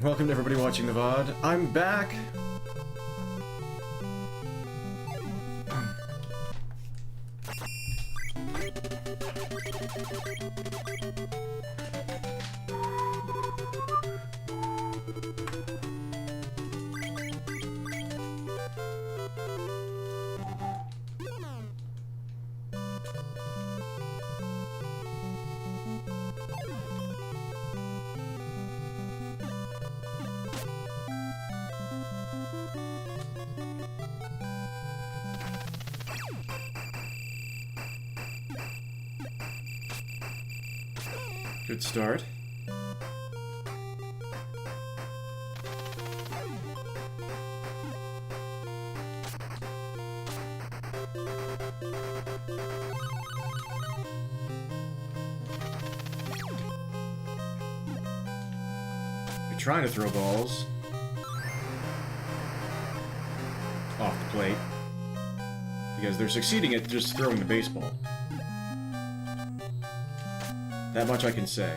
Welcome to everybody watching the VOD. I'm back! Good start. You're trying to throw balls off the plate because they're succeeding at just throwing the baseball. That much I can say.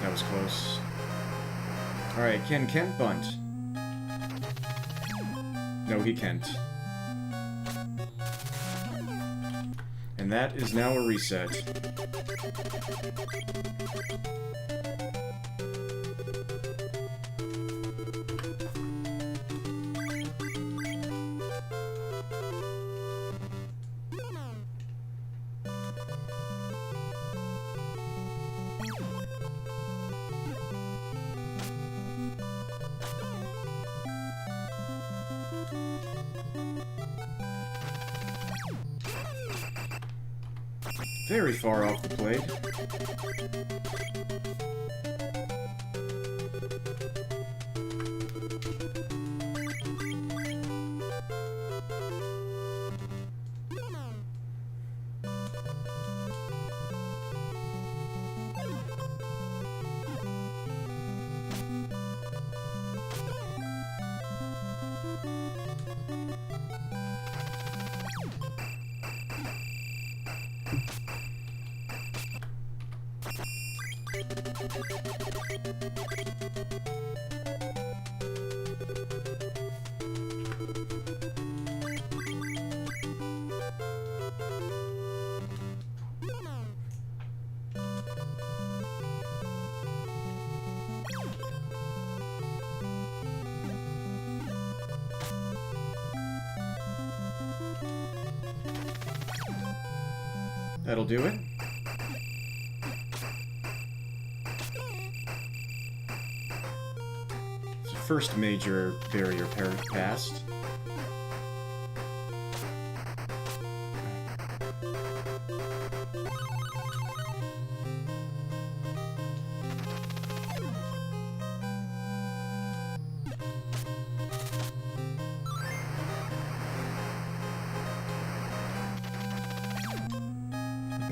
That was close. Alright, can Kent bunt? No, he can't. And that is now a reset. Very far off the plate. That'll do it. It's the first major barrier passed.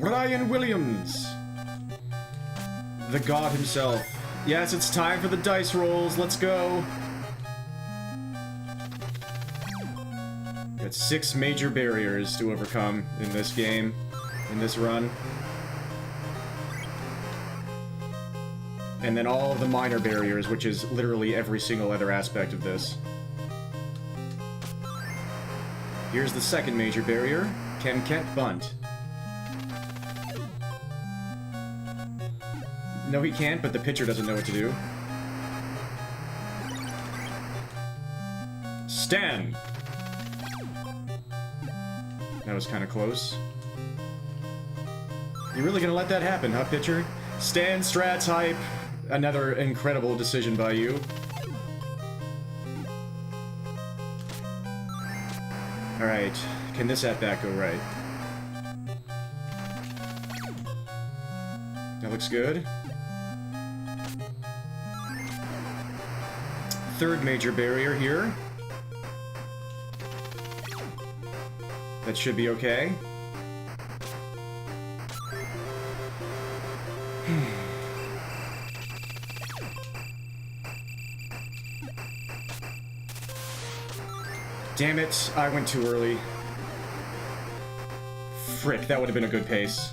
Brian Williams! The god himself. Yes, it's time for the dice rolls. Let's go! Got 6 major barriers to overcome in this game, in this run. And then all of the minor barriers, which is literally every single other aspect of this. Here's the second major barrier. Can Kent bunt? No, he can't, but the pitcher doesn't know what to do. Stand! That was kind of close. You really gonna let that happen, huh, pitcher? Stand, strats, hype. Another incredible decision by you. Alright, can this at-bat go right? That looks good. Third major barrier here. That should be okay. Damn it, I went too early. Frick, that would have been a good pace.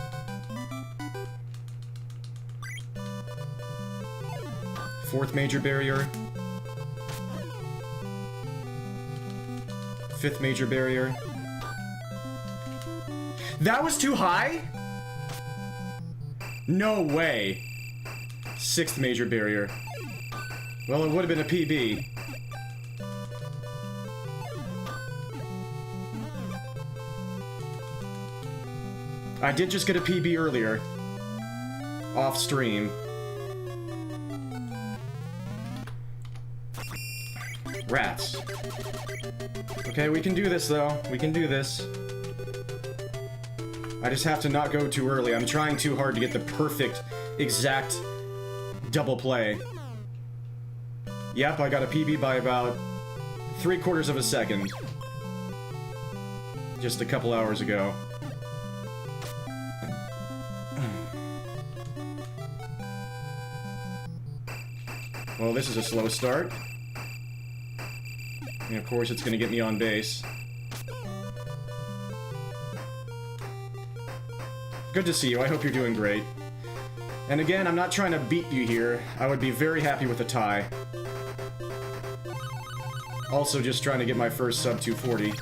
Fourth major barrier. Fifth major barrier. That was too high? No way. Sixth major barrier. Well, it would have been a PB. I did just get a PB earlier. Off stream. Rats. Okay, we can do this, though. We can do this. I just have to not go too early. I'm trying too hard to get the perfect, exact double play. Yep, I got a PB by about 3/4 of a second. Just a couple hours ago. Well, this is a slow start. And of course, it's going to get me on base. Good to see you. I hope you're doing great. And again, I'm not trying to beat you here. I would be very happy with a tie. Also, just trying to get my first sub 240.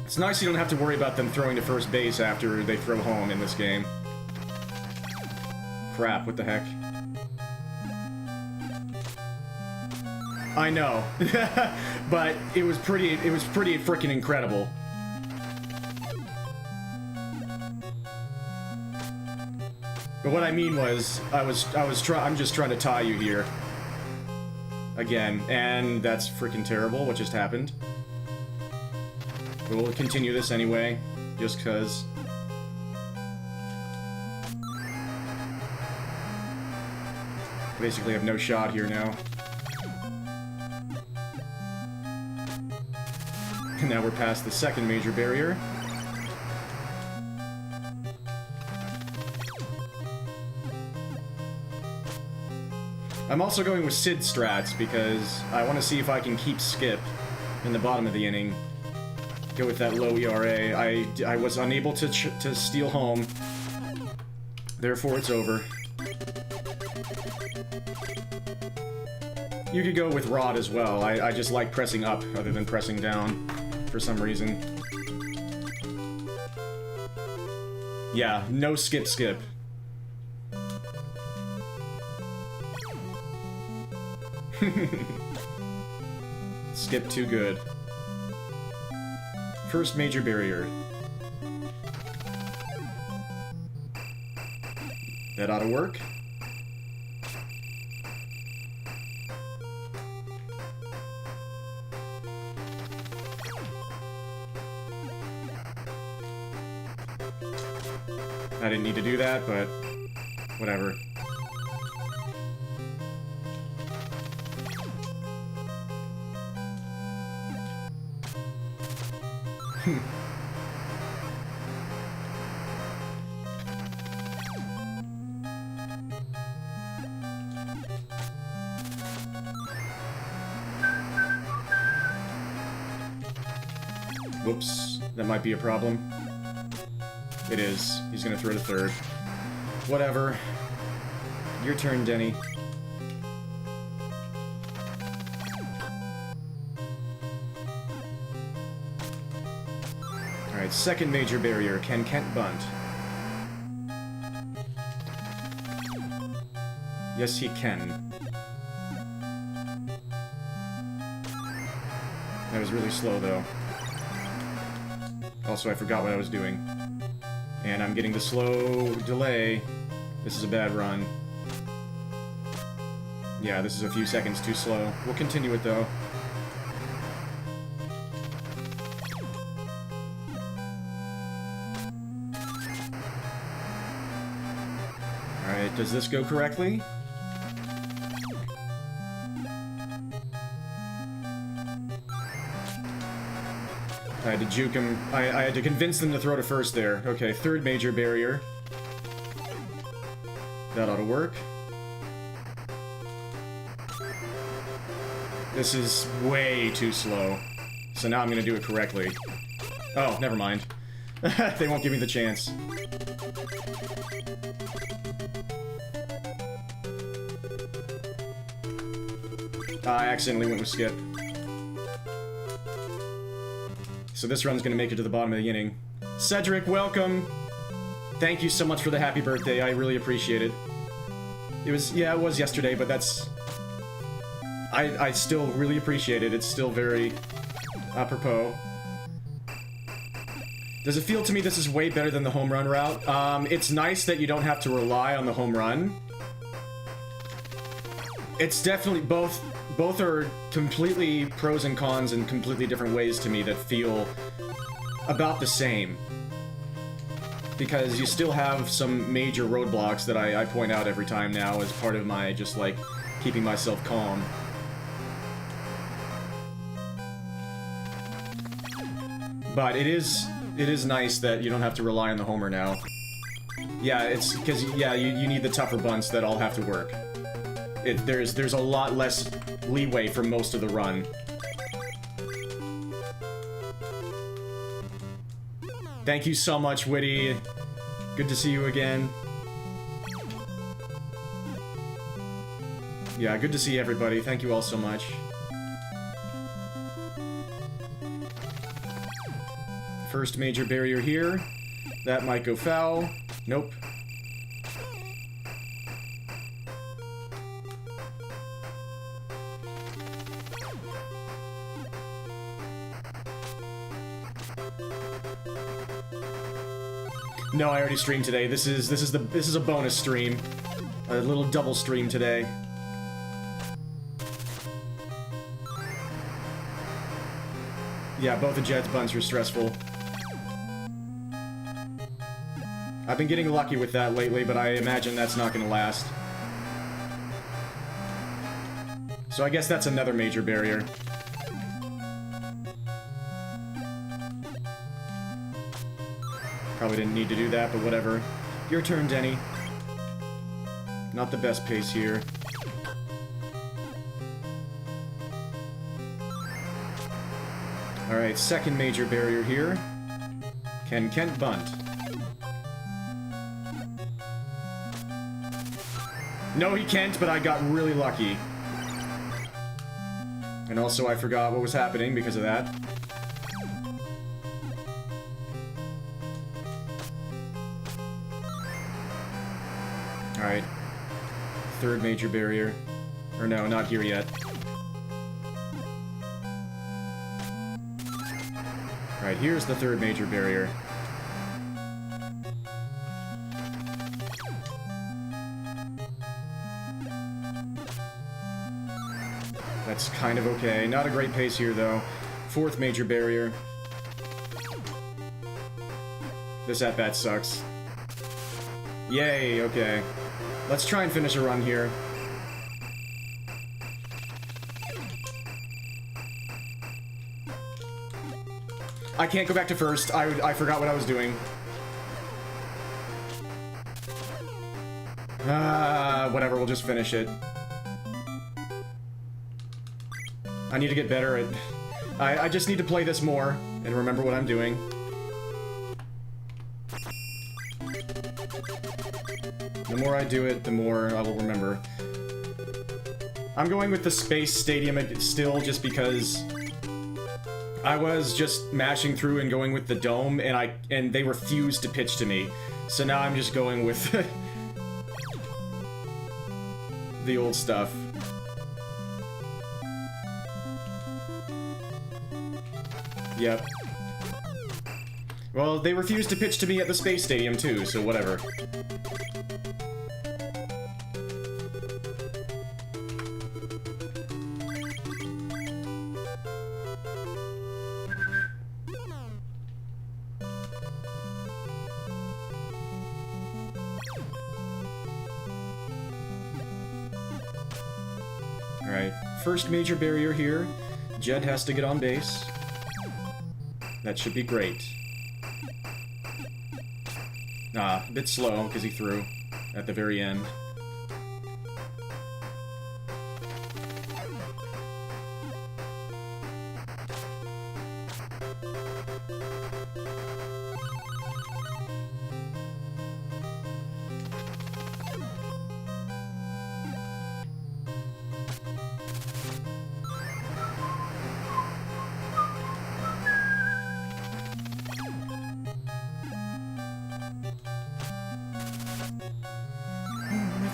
It's nice you don't have to worry about them throwing to first base after they throw home in this game. Crap, what the heck? I know. But it was pretty freaking incredible. But what I mean was, I'm just trying to tie you here. Again, and that's freaking terrible what just happened. But we'll continue this anyway, just cause. Basically have no shot here now. And now we're past the second major barrier. I'm also going with Sid strats because I want to see if I can keep Skip in the bottom of the inning. Go with that low ERA. I was unable to steal home. Therefore, it's over. You could go with Rod as well. I just like pressing up other than pressing down for some reason. Yeah, no skip. Skip too good. First major barrier. That ought to work. I didn't need to do that, but whatever. Whoops, that might be a problem. It is. He's gonna throw to third. Whatever. Your turn, Denny. Alright, second major barrier. Can Kent bunt? Yes, he can. That was really slow, though. Also, I forgot what I was doing. And I'm getting the slow delay. This is a bad run. Yeah, this is a few seconds too slow. We'll continue it, though. Alright, does this go correctly? I had to juke him. I had to convince them to throw to first there. Okay, third major barrier. That ought to work. This is way too slow. So now I'm gonna do it correctly. Oh, never mind. They won't give me the chance. I accidentally went with skip. So this run's gonna make it to the bottom of the inning. Cedric, welcome! Thank you so much for the happy birthday, I really appreciate it. It was yesterday, but that's... I still really appreciate it, it's still very apropos. Does it feel to me this is way better than the home run route? It's nice that you don't have to rely on the home run. It's definitely both are completely pros and cons in completely different ways to me that feel about the same. Because you still have some major roadblocks that I point out every time now as part of my just like keeping myself calm. But it is nice that you don't have to rely on the homer now. Yeah, it's because you need the tougher bunts that all have to work. There's a lot less leeway for most of the run. Thank you so much, Witty. Good to see you again. Yeah, good to see everybody. Thank you all so much. First major barrier here. That might go foul. Nope. No, I already streamed today. This is a bonus stream. A little double stream today. Yeah, both the Jed's bunts are stressful. I've been getting lucky with that lately, but I imagine that's not gonna last. So I guess that's another major barrier. Probably didn't need to do that, but whatever. Your turn, Denny. Not the best pace here. Alright, second major barrier here. Can Kent bunt? No, he can't, but I got really lucky. And also I forgot what was happening because of that. Alright. Third major barrier. Or no, not here yet. Alright, here's the third major barrier. That's kind of okay. Not a great pace here, though. Fourth major barrier. This at-bat sucks. Yay, okay. Let's try and finish a run here. I can't go back to first. I forgot what I was doing. Whatever, we'll just finish it. I need to get better at... I just need to play this more and remember what I'm doing. The more I do it, the more I will remember. I'm going with the Space Stadium still just because I was just mashing through and going with the Dome, and they refused to pitch to me. So now I'm just going with the old stuff. Yep. Well, they refused to pitch to me at the Space Stadium too, so whatever. Alright, first major barrier here. Jed has to get on base. That should be great. Ah, a bit slow, because he threw at the very end.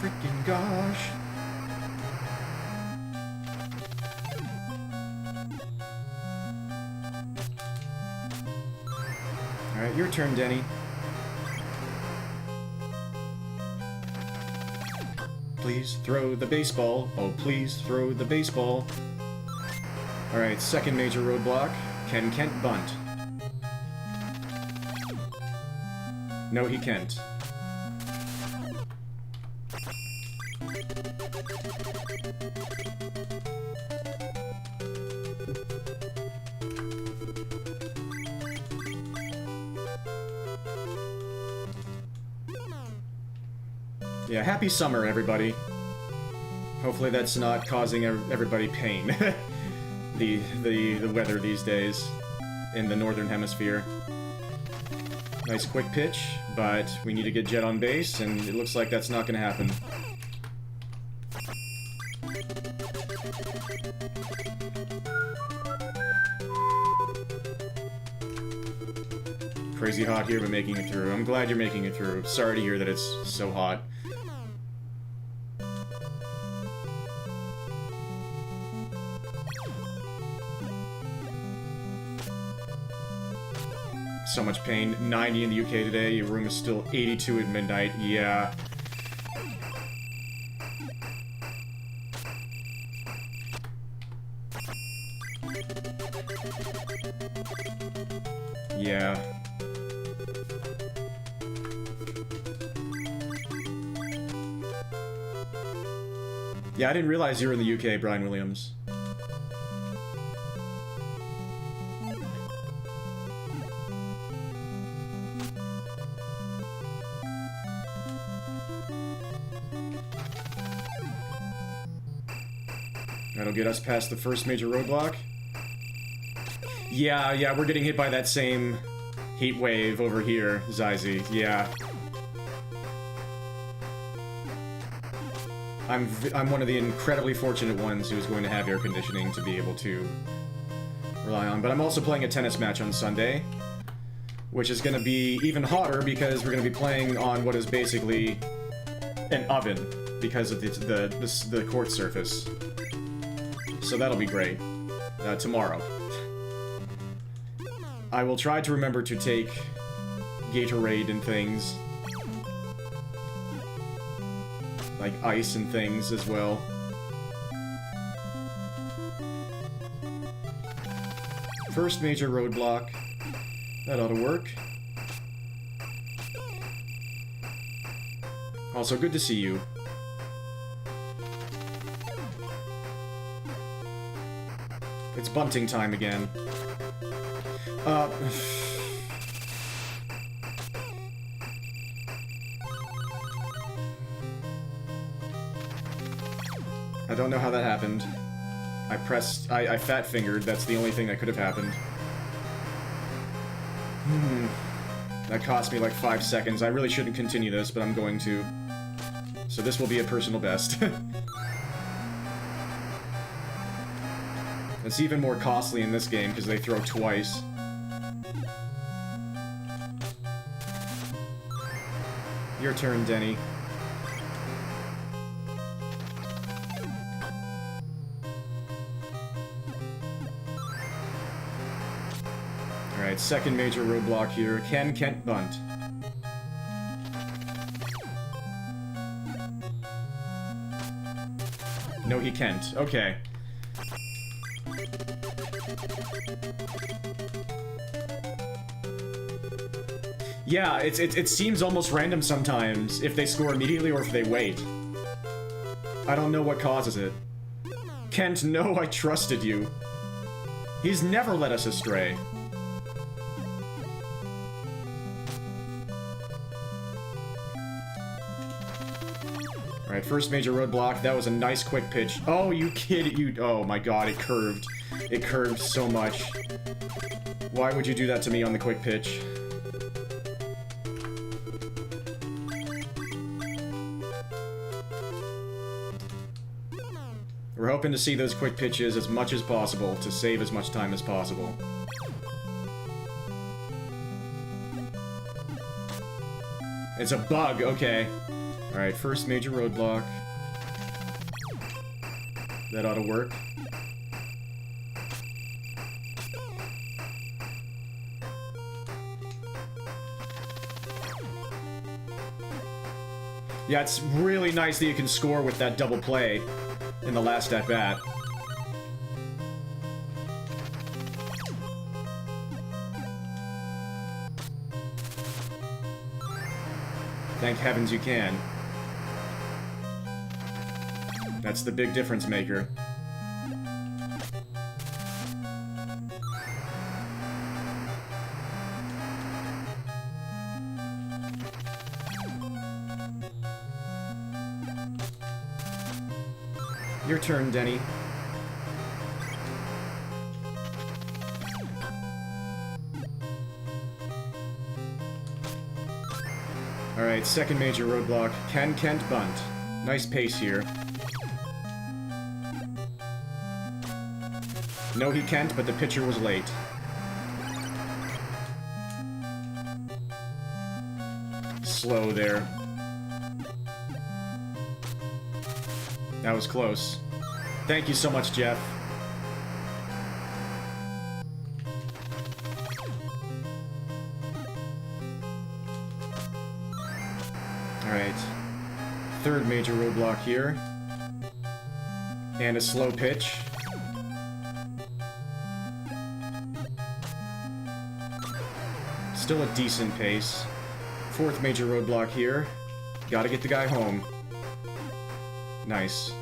freaking gosh. Alright, your turn, Denny. Please throw the baseball. Oh, please throw the baseball. Alright, second major roadblock. Can Kent bunt? No, he can't. Yeah, happy summer, everybody. Hopefully that's not causing everybody pain. the weather these days in the northern hemisphere. Nice quick pitch, but we need to get Jet on base, and it looks like that's not going to happen. Crazy hot here, but making it through. I'm glad you're making it through. Sorry to hear that it's so hot. So much pain. 90 in the UK today. Your room is still 82 at midnight. Yeah. Yeah. Yeah, I didn't realize you were in the UK, Brian Williams. That'll get us past the first major roadblock. Yeah, we're getting hit by that same heat wave over here, Zyzy. Yeah. I'm one of the incredibly fortunate ones who's going to have air conditioning to be able to rely on. But I'm also playing a tennis match on Sunday, which is going to be even hotter because we're going to be playing on what is basically an oven because of the court surface. So that'll be great. Tomorrow. I will try to remember to take Gatorade and things. Like ice and things as well. First major roadblock. That ought to work. Also, good to see you. It's bunting time again. I don't know how that happened. I fat-fingered, that's the only thing that could have happened. That cost me like 5 seconds. I really shouldn't continue this, but I'm going to. So this will be a personal best. It's even more costly in this game because they throw twice. Your turn, Denny. Alright, second major roadblock here. Can Kent bunt? No, he can't. Okay. Yeah, it seems almost random sometimes if they score immediately or if they wait. I don't know what causes it. Kent, no, I trusted you. He's never led us astray. Alright, first major roadblock. That was a nice quick pitch. Oh, you kid, you... Oh my god, it curved. It curved so much. Why would you do that to me on the quick pitch? We're hoping to see those quick pitches as much as possible to save as much time as possible. It's a bug, okay. Alright, first major roadblock. That ought to work. Yeah, it's really nice that you can score with that double play in the last at-bat. Thank heavens you can. That's the big difference maker. Your turn, Denny. Alright, second major roadblock. Can Kent bunt? Nice pace here. No, he can't, but the pitcher was late. Slow there. That was close. Thank you so much, Jeff. Alright. Third major roadblock here. And a slow pitch. Still a decent pace. Fourth major roadblock here. Gotta get the guy home. Nice.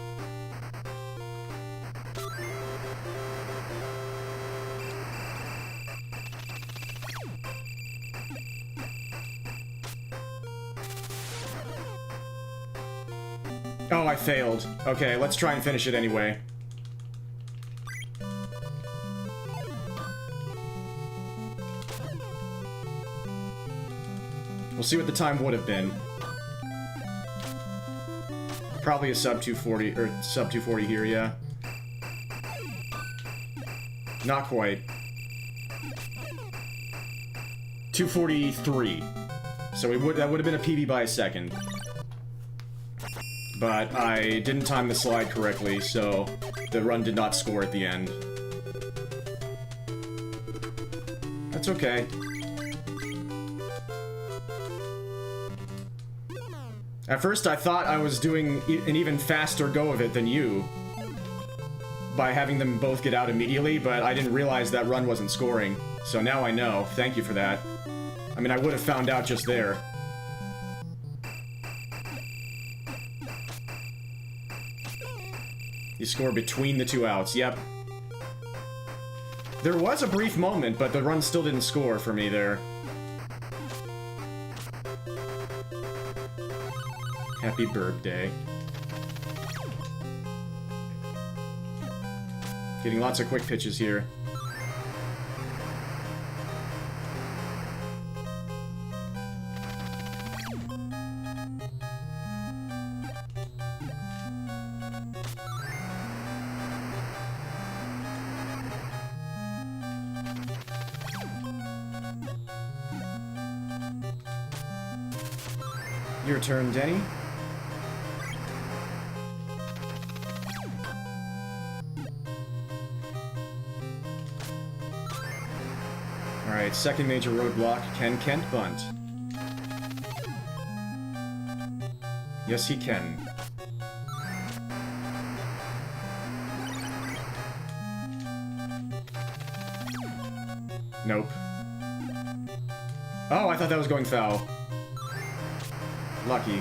Oh, I failed. Okay, let's try and finish it anyway. We'll see what the time would have been. Probably a sub 240, or sub 240 here, yeah. Not quite. 243. So that would have been a PB by a second. But I didn't time the slide correctly, so the run did not score at the end. That's okay. At first I thought I was doing an even faster go of it than you, by having them both get out immediately, but I didn't realize that run wasn't scoring. So now I know. Thank you for that. I mean, I would have found out just there. You score between the two outs, yep. There was a brief moment, but the run still didn't score for me there. Happy birthday. Getting lots of quick pitches here. Your turn, Denny. Alright, second major roadblock. Can Kent bunt? Yes, he can. Nope. Oh, I thought that was going foul. Lucky.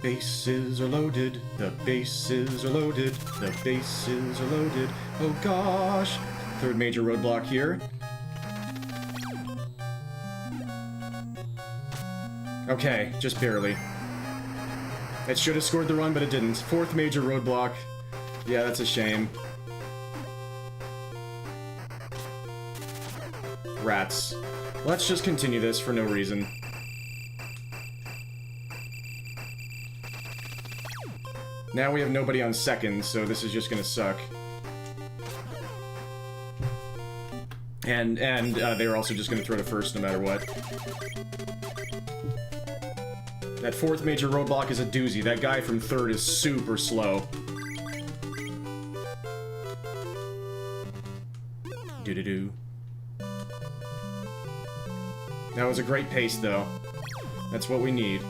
Bases are loaded, the bases are loaded, the bases are loaded. Oh gosh! Third major roadblock here. Okay, just barely. It should have scored the run, but it didn't. Fourth major roadblock. Yeah, that's a shame. Rats. Let's just continue this for no reason. Now we have nobody on second, so this is just gonna suck. And they're also just gonna throw to first no matter what. That fourth major roadblock is a doozy. That guy from third is super slow. Doo-doo-doo. That was a great pace, though. That's what we need.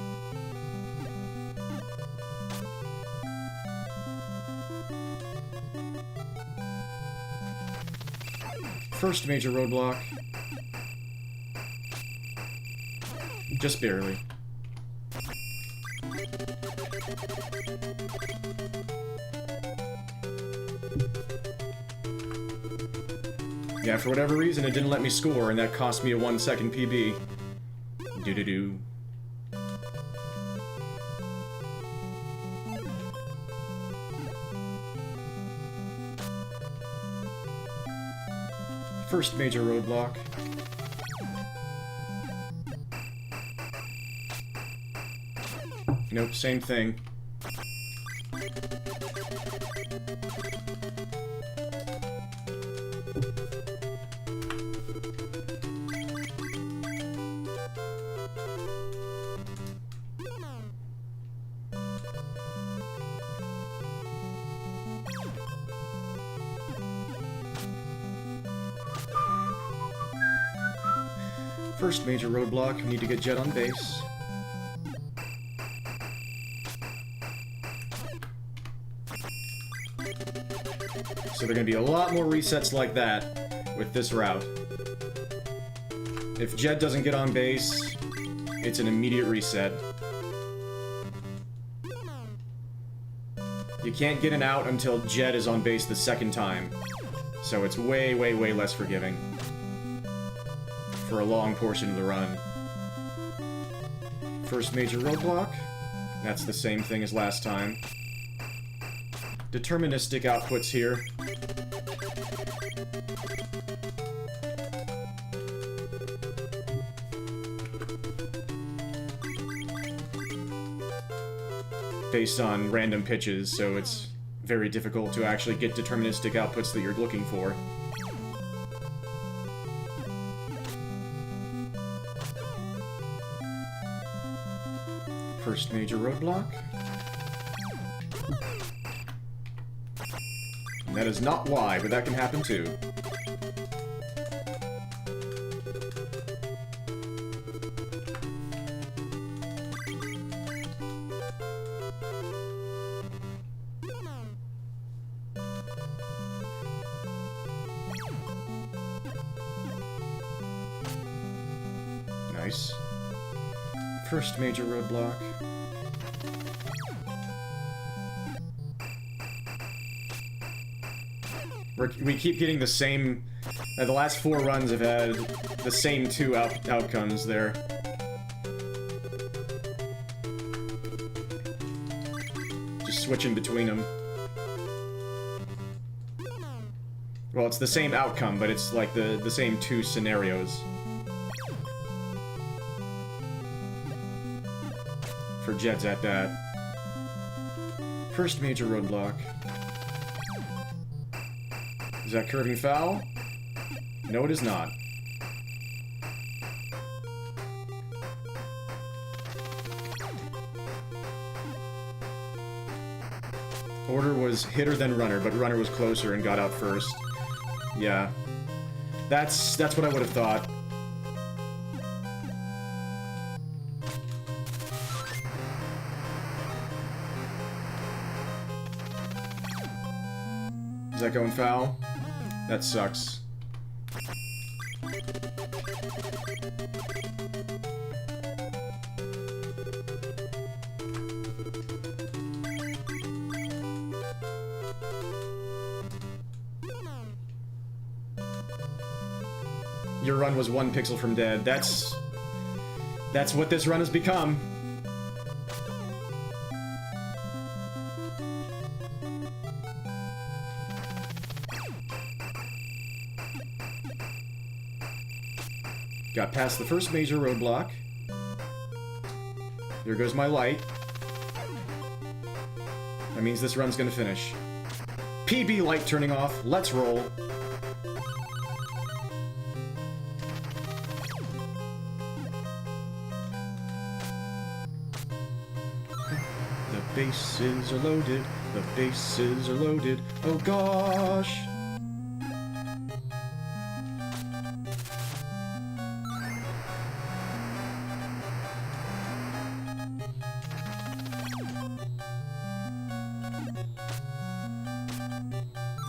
First major roadblock. Just barely. Yeah, for whatever reason, it didn't let me score, and that cost me a 1-second PB. Doo-doo-doo. First major roadblock. Nope, same thing. First major roadblock, we need to get Jet on base. So there are going to be a lot more resets like that with this route. If Jet doesn't get on base, it's an immediate reset. You can't get an out until Jet is on base the second time. So it's way, way, way less forgiving for a long portion of the run. First major roadblock. That's the same thing as last time. Deterministic outputs here. Based on random pitches, so it's very difficult to actually get deterministic outputs that you're looking for. First major roadblock. And that is not why, but that can happen too. Nice. First major roadblock. We keep getting the same... the last 4 runs have had the same 2 outcomes there. Just switching between them. Well, it's the same outcome, but it's like the same 2 scenarios. For Jets at that. First major roadblock. Is that curving foul? No, it is not. Order was hitter then runner, but runner was closer and got out first. Yeah. That's what I would have thought. Is that going foul? That sucks. Your run was 1 pixel from dead. That's what this run has become. Got past the first major roadblock. There goes my light. That means this run's gonna finish. PB light turning off. Let's roll. bases are loaded. The bases are loaded. Oh gosh.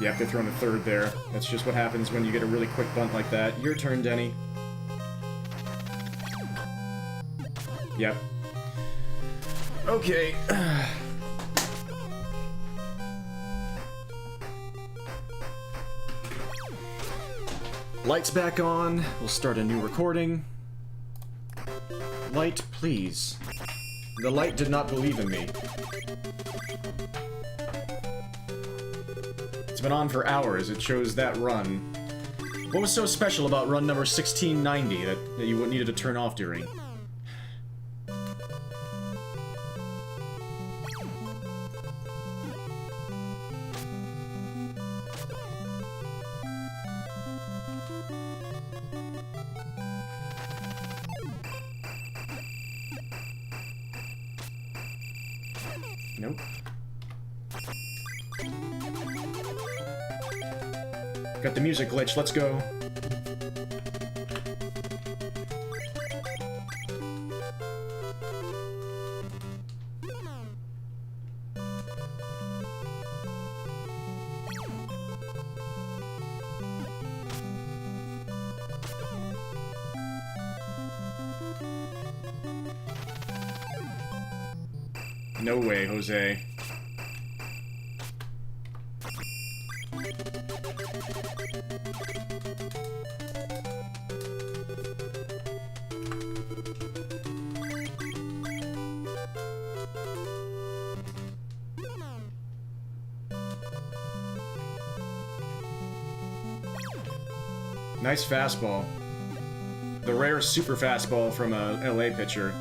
Yep, they're throwing a third there. That's just what happens when you get a really quick bunt like that. Your turn, Denny. Yep. Okay. Lights back on. We'll start a new recording. Light, please. The light did not believe in me. It's been on for hours. It shows that run. What was so special about run number 1690 that you needed to turn off during? Nope. Got the music glitch, let's go. No way, Jose. Nice fastball. The rare super fastball from a LA pitcher.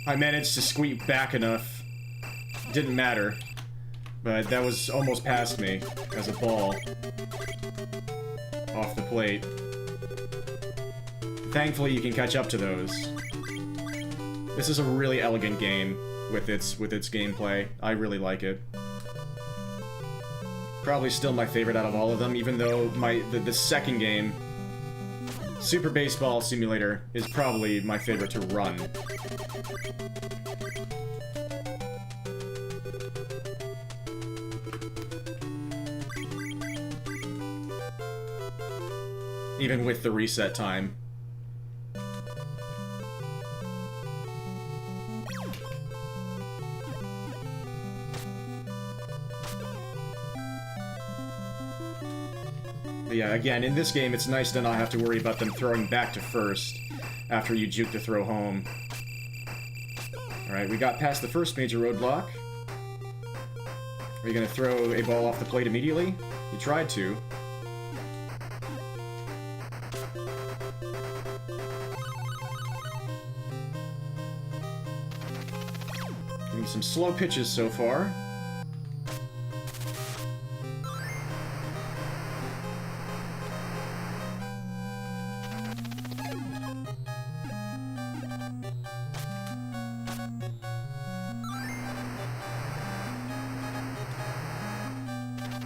I managed to squeak back enough. Didn't matter. But that was almost past me as a ball. Off the plate. Thankfully you can catch up to those. This is a really elegant game with its gameplay. I really like it. Probably still my favorite out of all of them, even though the second game, Super Baseball Simulator, is probably my favorite to run. Even with the reset time. But yeah, again, in this game, it's nice to not have to worry about them throwing back to first after you juke the throw home. Alright, we got past the first major roadblock. Are you gonna throw a ball off the plate immediately? You tried to. Getting some slow pitches so far.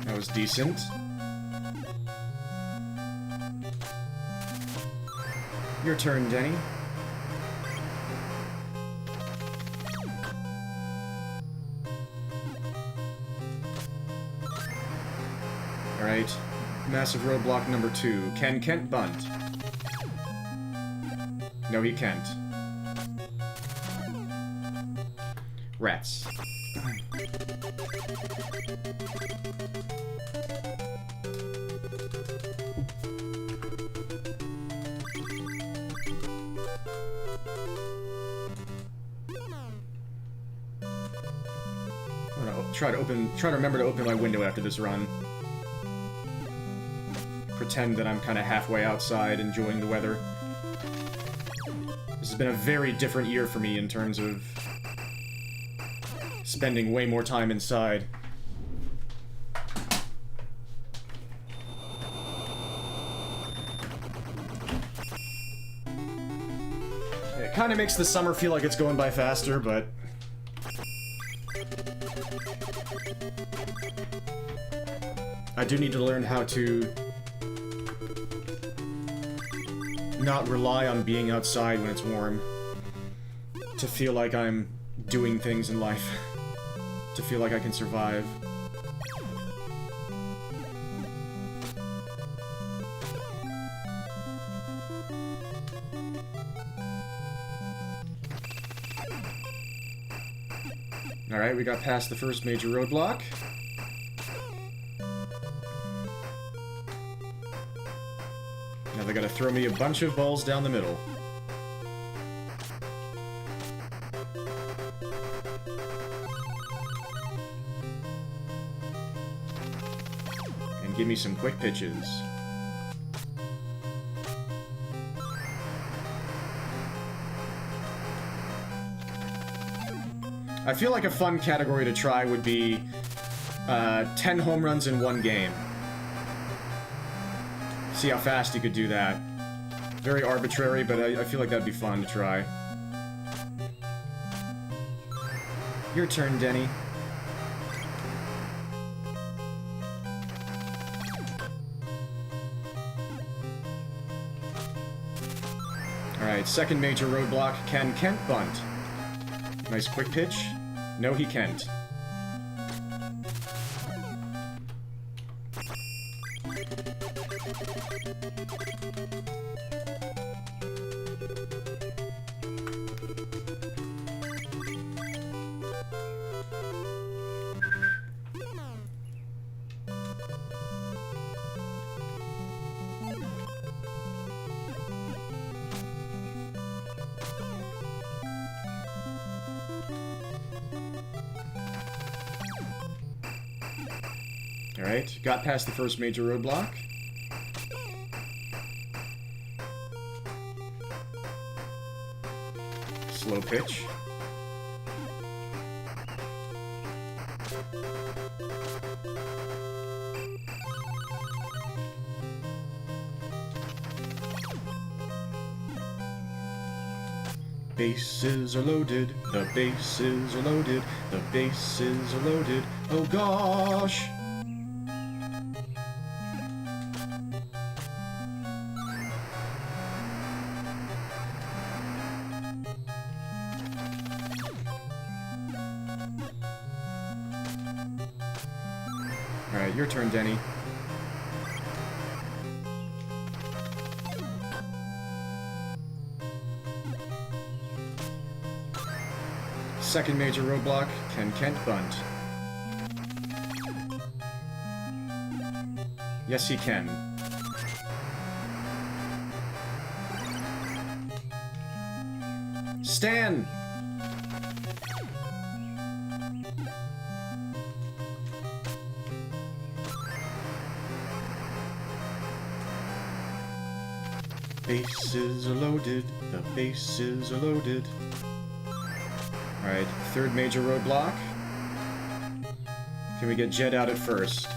That was decent. Your turn, Denny. Alright. Massive roadblock number 2. Can Kent bunt? No, he can't. Rats. Try to remember to open my window after this run. Pretend that I'm kind of halfway outside enjoying the weather. This has been a very different year for me in terms of spending way more time inside. Okay, It kind of makes the summer feel like it's going by faster, but... I do need to learn how to... not rely on being outside when it's warm. To feel like I'm doing things in life. To feel like I can survive. Alright, we got past the first major roadblock. Now they gotta throw me a bunch of balls down the middle. And give me some quick pitches. I feel like a fun category to try would be 10 home runs in one game. See how fast you could do that. Very arbitrary, but I feel like that'd be fun to try. Your turn, Denny. Alright, second major roadblock. Can Kent bunt? Nice quick pitch. No, he can't. Alright, got past the first major roadblock. Slow pitch. Bases are loaded, the bases are loaded, the bases are loaded, oh gosh! Alright, your turn, Denny. Second major roadblock, can Kent bunt? Yes, he can. Stan! Bases are loaded, the bases are loaded. Alright, third major roadblock. Can we get Jed out at first?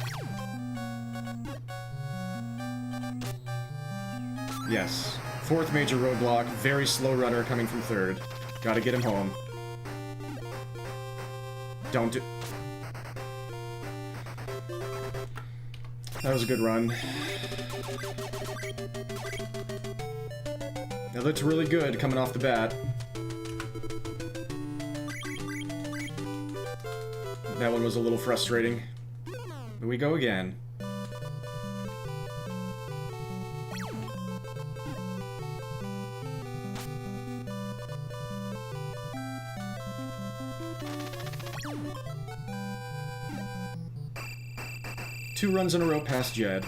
Yes. Fourth major roadblock, very slow runner coming from third. Gotta get him home. Don't do... That was a good run. That looked really good coming off the bat. That one was a little frustrating. Here we go again. Two runs in a row past Jed.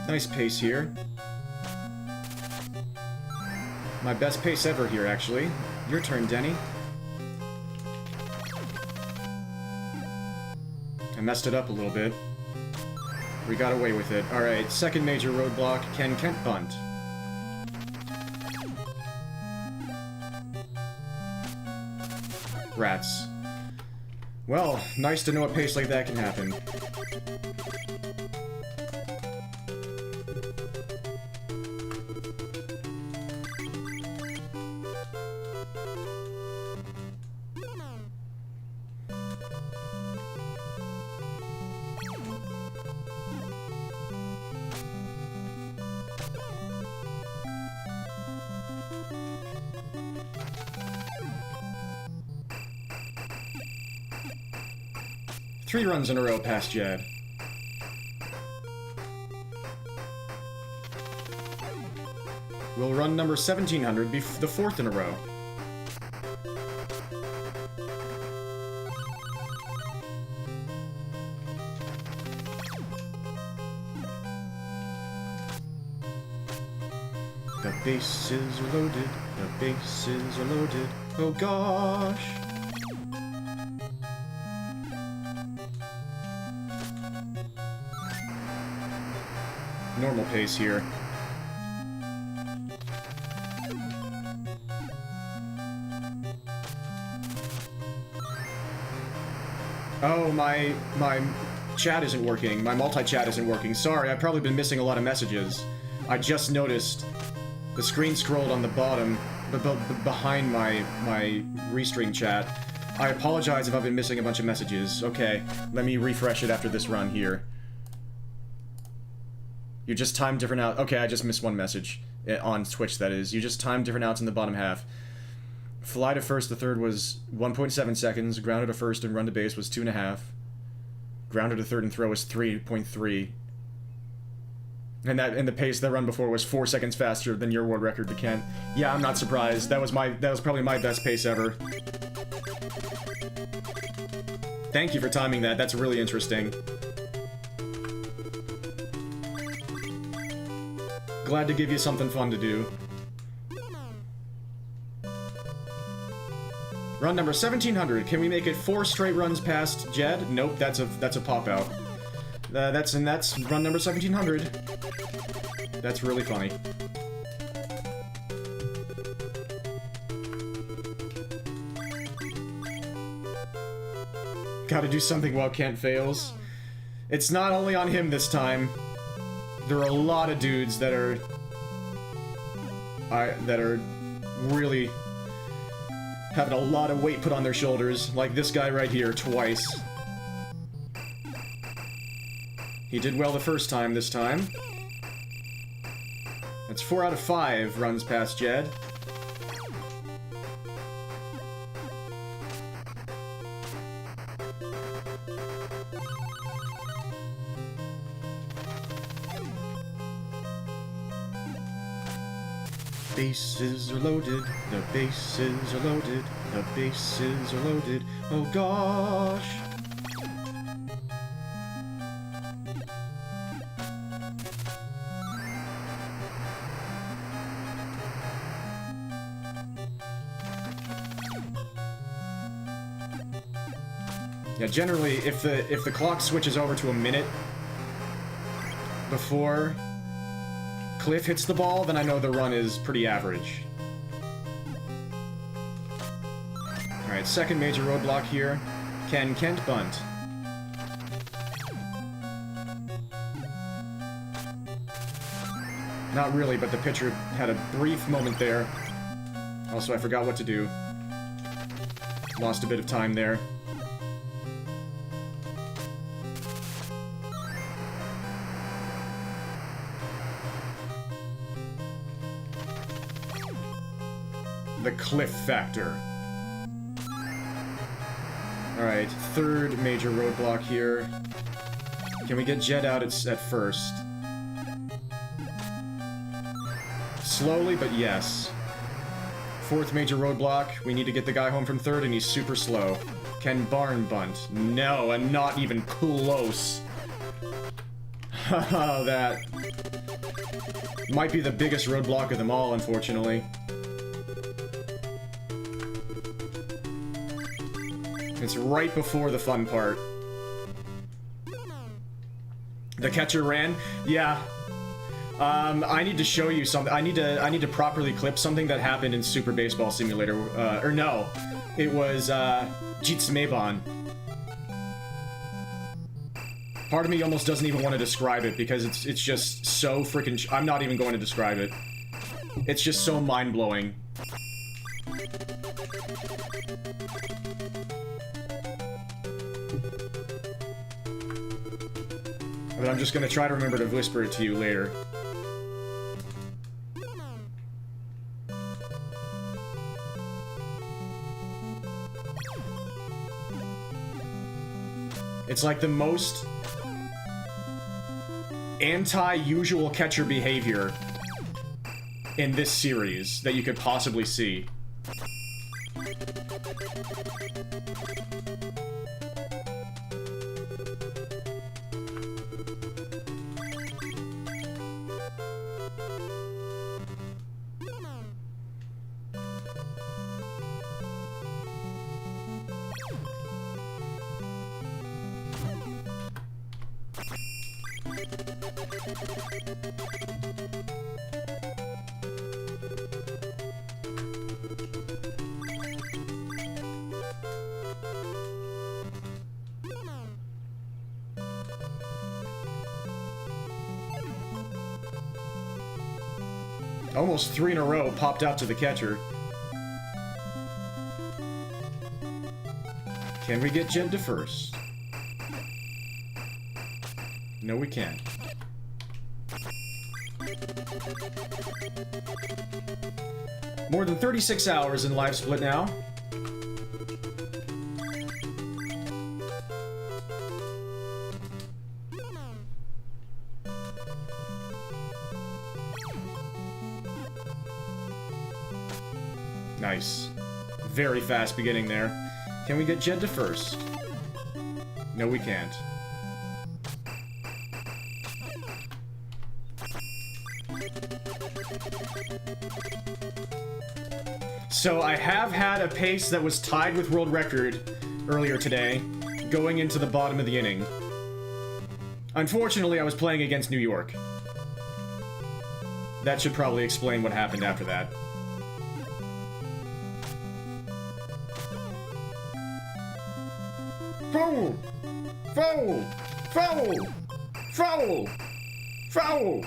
Nice pace here. My best pace ever here, actually. Your turn, Denny. I messed it up a little bit. We got away with it. Alright, second major roadblock. Can Kent bunt? Rats. Well, nice to know a pace like that can happen. Three runs in a row past Jed. Will run number 1700 be the fourth in a row? The bases are loaded, the bases are loaded, oh gosh! Normal pace here. Oh, my chat isn't working. My multi-chat isn't working. Sorry, I've probably been missing a lot of messages. I just noticed the screen scrolled on the bottom, behind my restring chat. I apologize if I've been missing a bunch of messages. Okay, let me refresh it after this run here. You just timed different out. Okay, I just missed one message on Twitch, that is. You just timed different outs in the bottom half. Fly to first, the third was 1.7 seconds. Grounded to first and run to base was 2.5. Grounded to third and throw was 3.3. And the pace that run before was 4 seconds faster than your world record to Kent. Yeah, I'm not surprised. That was probably my best pace ever. Thank you for timing that. That's really interesting. Glad to give you something fun to do. Run number 1700. Can we make it 4 straight runs past Jed? Nope, that's a pop out. That's run number 1700. That's really funny. Gotta do something while Kent fails. It's not only on him this time. There are a lot of dudes that are really having a lot of weight put on their shoulders, like this guy right here, twice. He did well the first time this time. That's 4 out of 5 runs past Jed. Bases are loaded, the bases are loaded, the bases are loaded, oh gosh! Yeah, generally, if the clock switches over to a minute before Cliff hits the ball, then I know the run is pretty average. Alright, second major roadblock here. Can Kent bunt? Not really, but the pitcher had a brief moment there. Also, I forgot what to do. Lost a bit of time there. The Cliff Factor. Alright, third major roadblock here. Can we get Jed out at first? Slowly, but yes. Fourth major roadblock, we need to get the guy home from third, and he's super slow. Can Barn bunt? No, and not even close. That might be the biggest roadblock of them all, unfortunately. It's right before the fun part. The catcher ran? Yeah. I need to show you something. I need to properly clip something that happened in Super Baseball Simulator. Or no. It was, Jitsumeban. Part of me almost doesn't even want to describe it because it's just so freaking... I'm not even going to describe it. It's just so mind-blowing. But I'm just gonna try to remember to whisper it to you later. It's like the most anti-usual catcher behavior in this series that you could possibly see. Almost 3 in a row popped out to the catcher. Can we get Jed to first? No, we can't. More than 36 hours in live split now. Nice. Very fast beginning there. Can we get Jed to first? No, we can't. So I have had a pace that was tied with world record earlier today, going into the bottom of the inning. Unfortunately, I was playing against New York. That should probably explain what happened after that. Foul! Foul! Foul! Foul! Foul!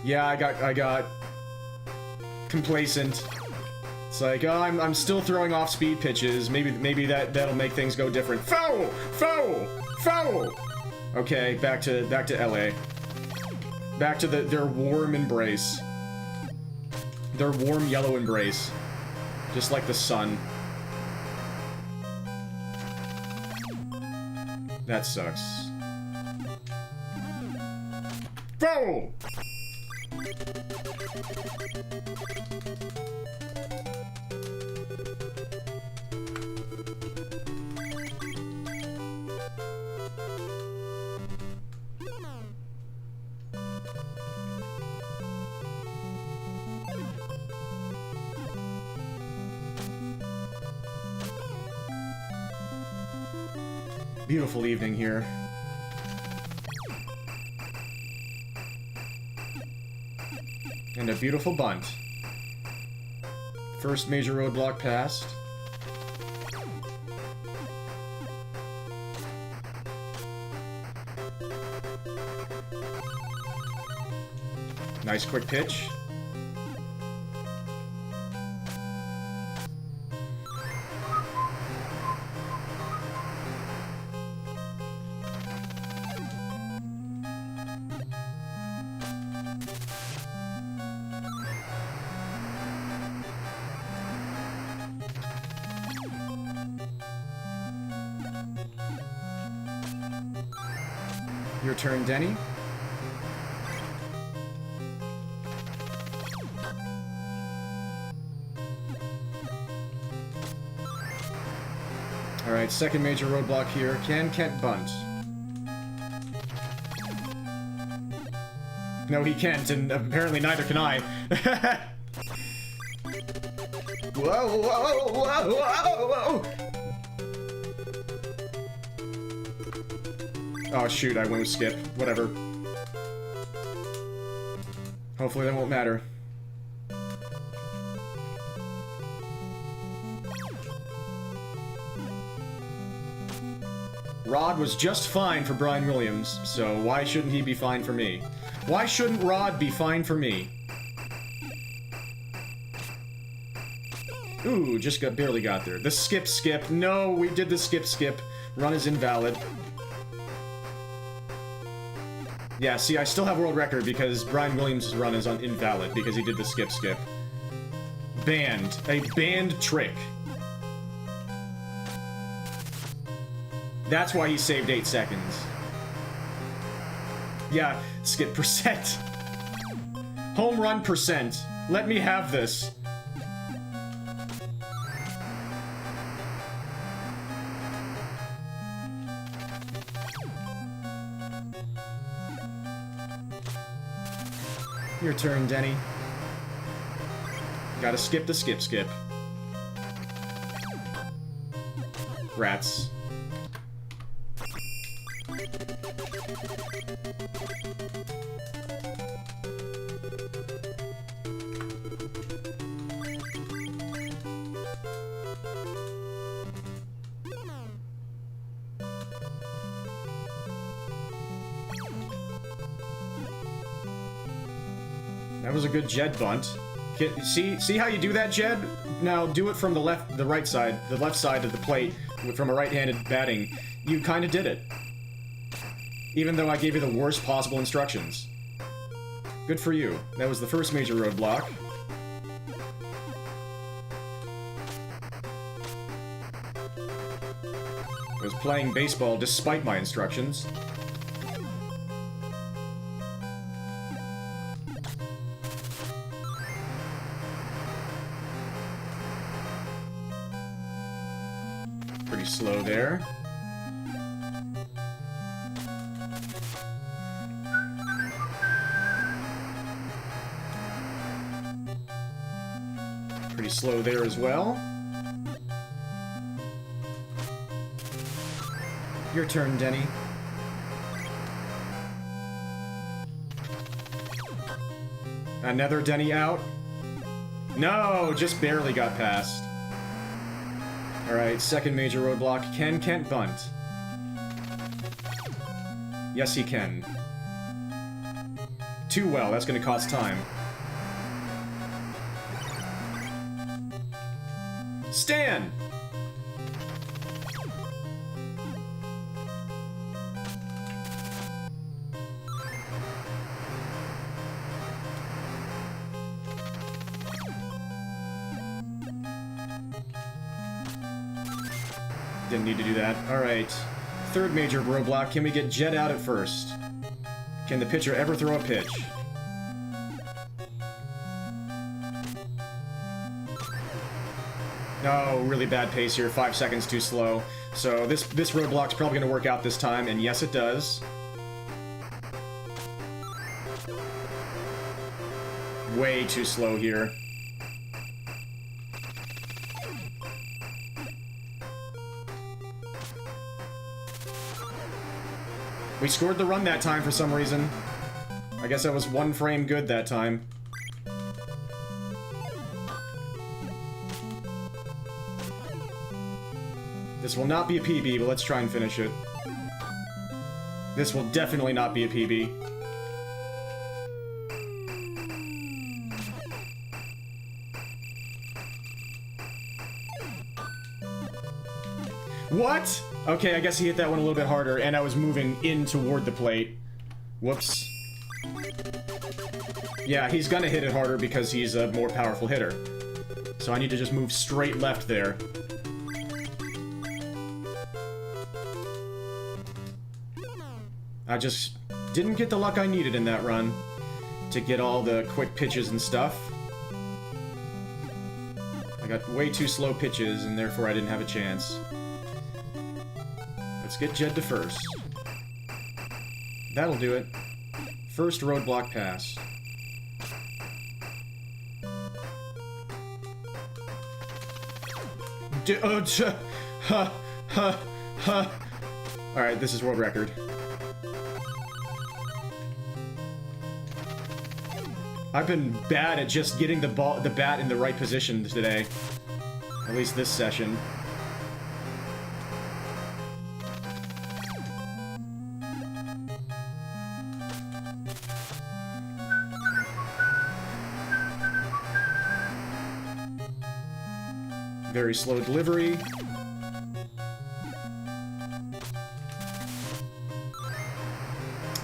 Yeah, I got complacent. It's like, oh, I'm still throwing off speed pitches. Maybe that'll make things go different. Foul! Foul! Foul! Okay, back to LA. Back to their warm embrace. Their warm yellow embrace. Just like the sun. That sucks. Foul! Beautiful evening here. And a beautiful bunt. First major roadblock passed. Nice quick pitch. Your turn, Denny. Alright, second major roadblock here. Can Kent bunt? No, he can't, and apparently neither can I. Whoa, whoa, whoa, whoa, whoa! Oh shoot, I went with skip. Whatever. Hopefully that won't matter. Rod was just fine for Brian Williams, so why shouldn't he be fine for me? Why shouldn't Rod be fine for me? Ooh, just barely got there. The skip. No, we did the skip. Run is invalid. Yeah, see, I still have world record because Brian Williams' run is invalid because he did the skip. Banned. A banned trick. That's why he saved 8 seconds. Yeah, skip percent. Home run percent. Let me have this. Your turn, Denny. Gotta skip the skip. Rats. That was a good Jed bunt. See how you do that, Jed? Now do it from the right side of the plate, from a right-handed batting. You kind of did it. Even though I gave you the worst possible instructions. Good for you. That was the first major roadblock. I was playing baseball despite my instructions. Pretty slow there. Pretty slow there as well. Your turn, Denny. Another Denny out. No, just barely got past. Alright, second major roadblock. Can Kent bunt? Yes, he can. Too well, that's gonna cost time. Stan! Didn't need to do that. Alright. Third major roadblock. Can we get Jed out at first? Can the pitcher ever throw a pitch? No, really bad pace here. 5 seconds too slow. So this roadblock's probably going to work out this time, and yes, it does. Way too slow here. We scored the run that time for some reason. I guess I was one frame good that time. This will not be a PB, but let's try and finish it. This will definitely not be a PB. What? Okay, I guess he hit that one a little bit harder, and I was moving in toward the plate. Whoops. Yeah, he's gonna hit it harder because he's a more powerful hitter. So I need to just move straight left there. I just didn't get the luck I needed in that run to get all the quick pitches and stuff. I got way too slow pitches, and therefore I didn't have a chance. Let's get Jed to first. That'll do it. First roadblock passed. Alright, this is world record. I've been bad at just getting the bat in the right position today. At least this session. Very slow delivery.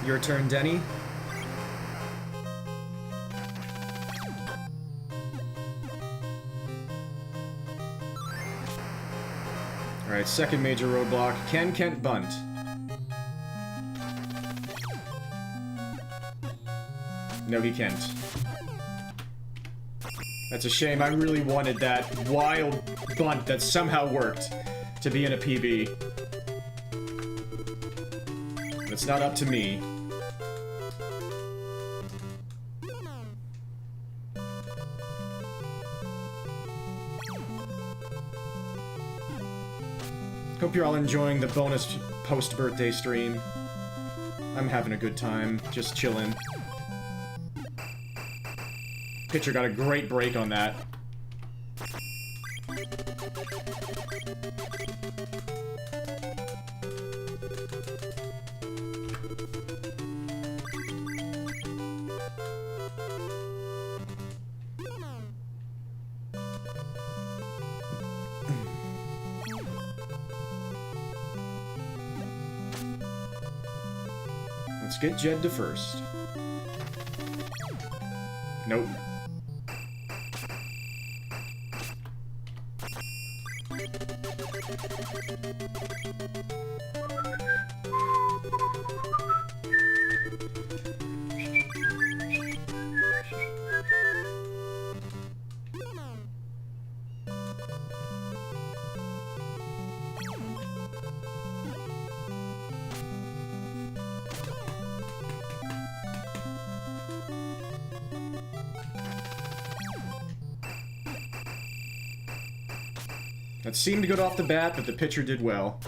Your turn, Denny. Alright, second major roadblock. Can Kent bunt? No, he can't. That's a shame. I really wanted that wild bunt that somehow worked to be in a PB. It's not up to me. Hope you're all enjoying the bonus post-birthday stream. I'm having a good time, just chilling. Pitcher got a great break on that. Let's get Jed to first. Nope. That seemed good off the bat, but the pitcher did well.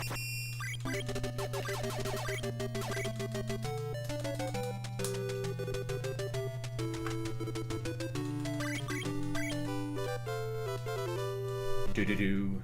Do-do-do.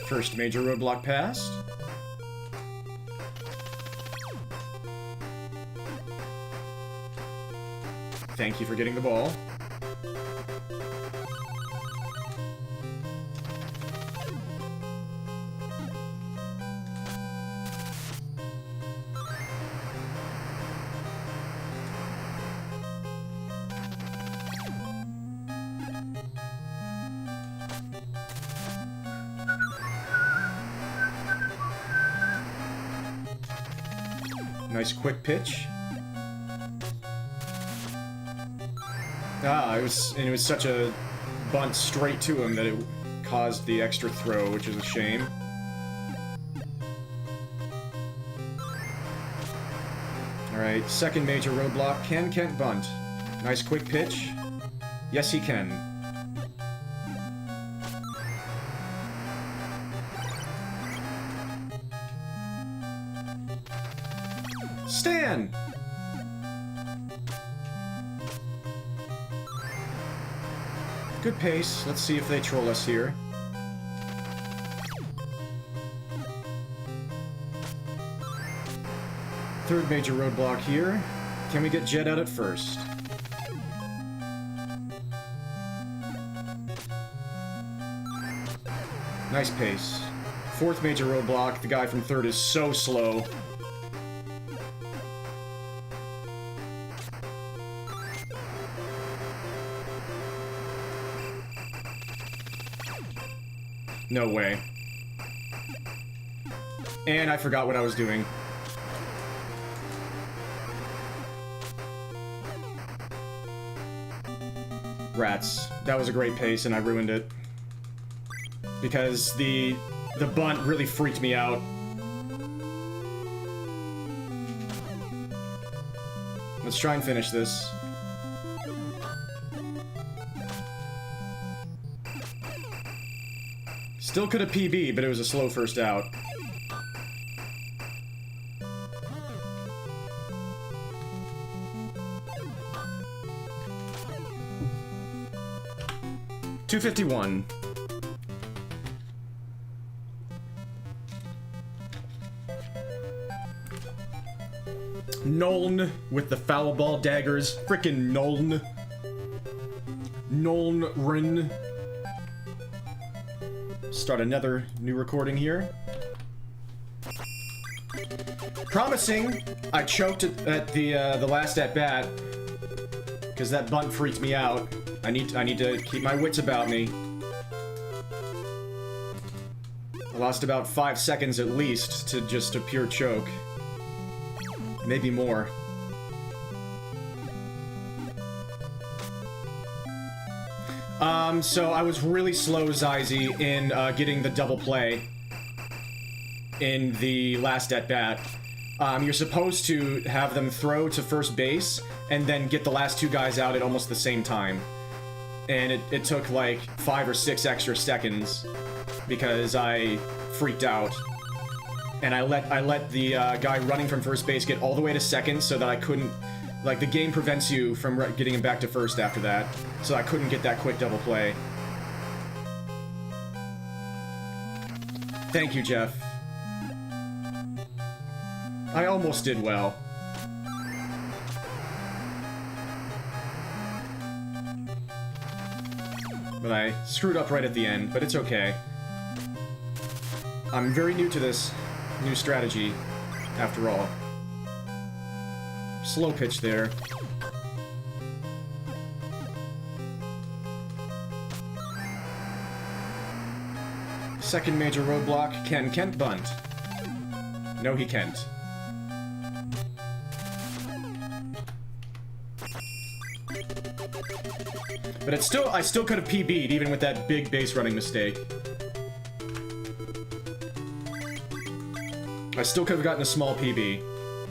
First major roadblock passed. Thank you for getting the ball. Nice quick pitch. Ah, it was such a bunt straight to him that it caused the extra throw, which is a shame. Alright, second major roadblock. Can Kent bunt? Nice quick pitch. Yes, he can. Stan! Good pace. Let's see if they troll us here. Third major roadblock here. Can we get Jed out at first? Nice pace. Fourth major roadblock. The guy from third is so slow. No way. And I forgot what I was doing. Rats. That was a great pace, and I ruined it. Because the bunt really freaked me out. Let's try and finish this. Still could have PB, but it was a slow first out. $251. Noln with the foul ball daggers. Frickin' Noln. Noln-rin. Start another new recording here. Promising. I choked at the last at bat because that bunt freaked me out. I need to keep my wits about me. I lost about 5 seconds at least to just a pure choke. Maybe more. So I was really slow, Zyzy, in getting the double play in the last at-bat. You're supposed to have them throw to first base and then get the last two guys out at almost the same time. And it took like 5 or 6 extra seconds because I freaked out. And I let the guy running from first base get all the way to second so that I couldn't... Like, the game prevents you from getting him back to first after that. So I couldn't get that quick double play. Thank you, Jeff. I almost did well. But I screwed up right at the end, but it's okay. I'm very new to this new strategy, after all. Slow pitch there. Second major roadblock, can Kent bunt? No, he can't. But I still could have PB'd even with that big base running mistake. I still could have gotten a small PB.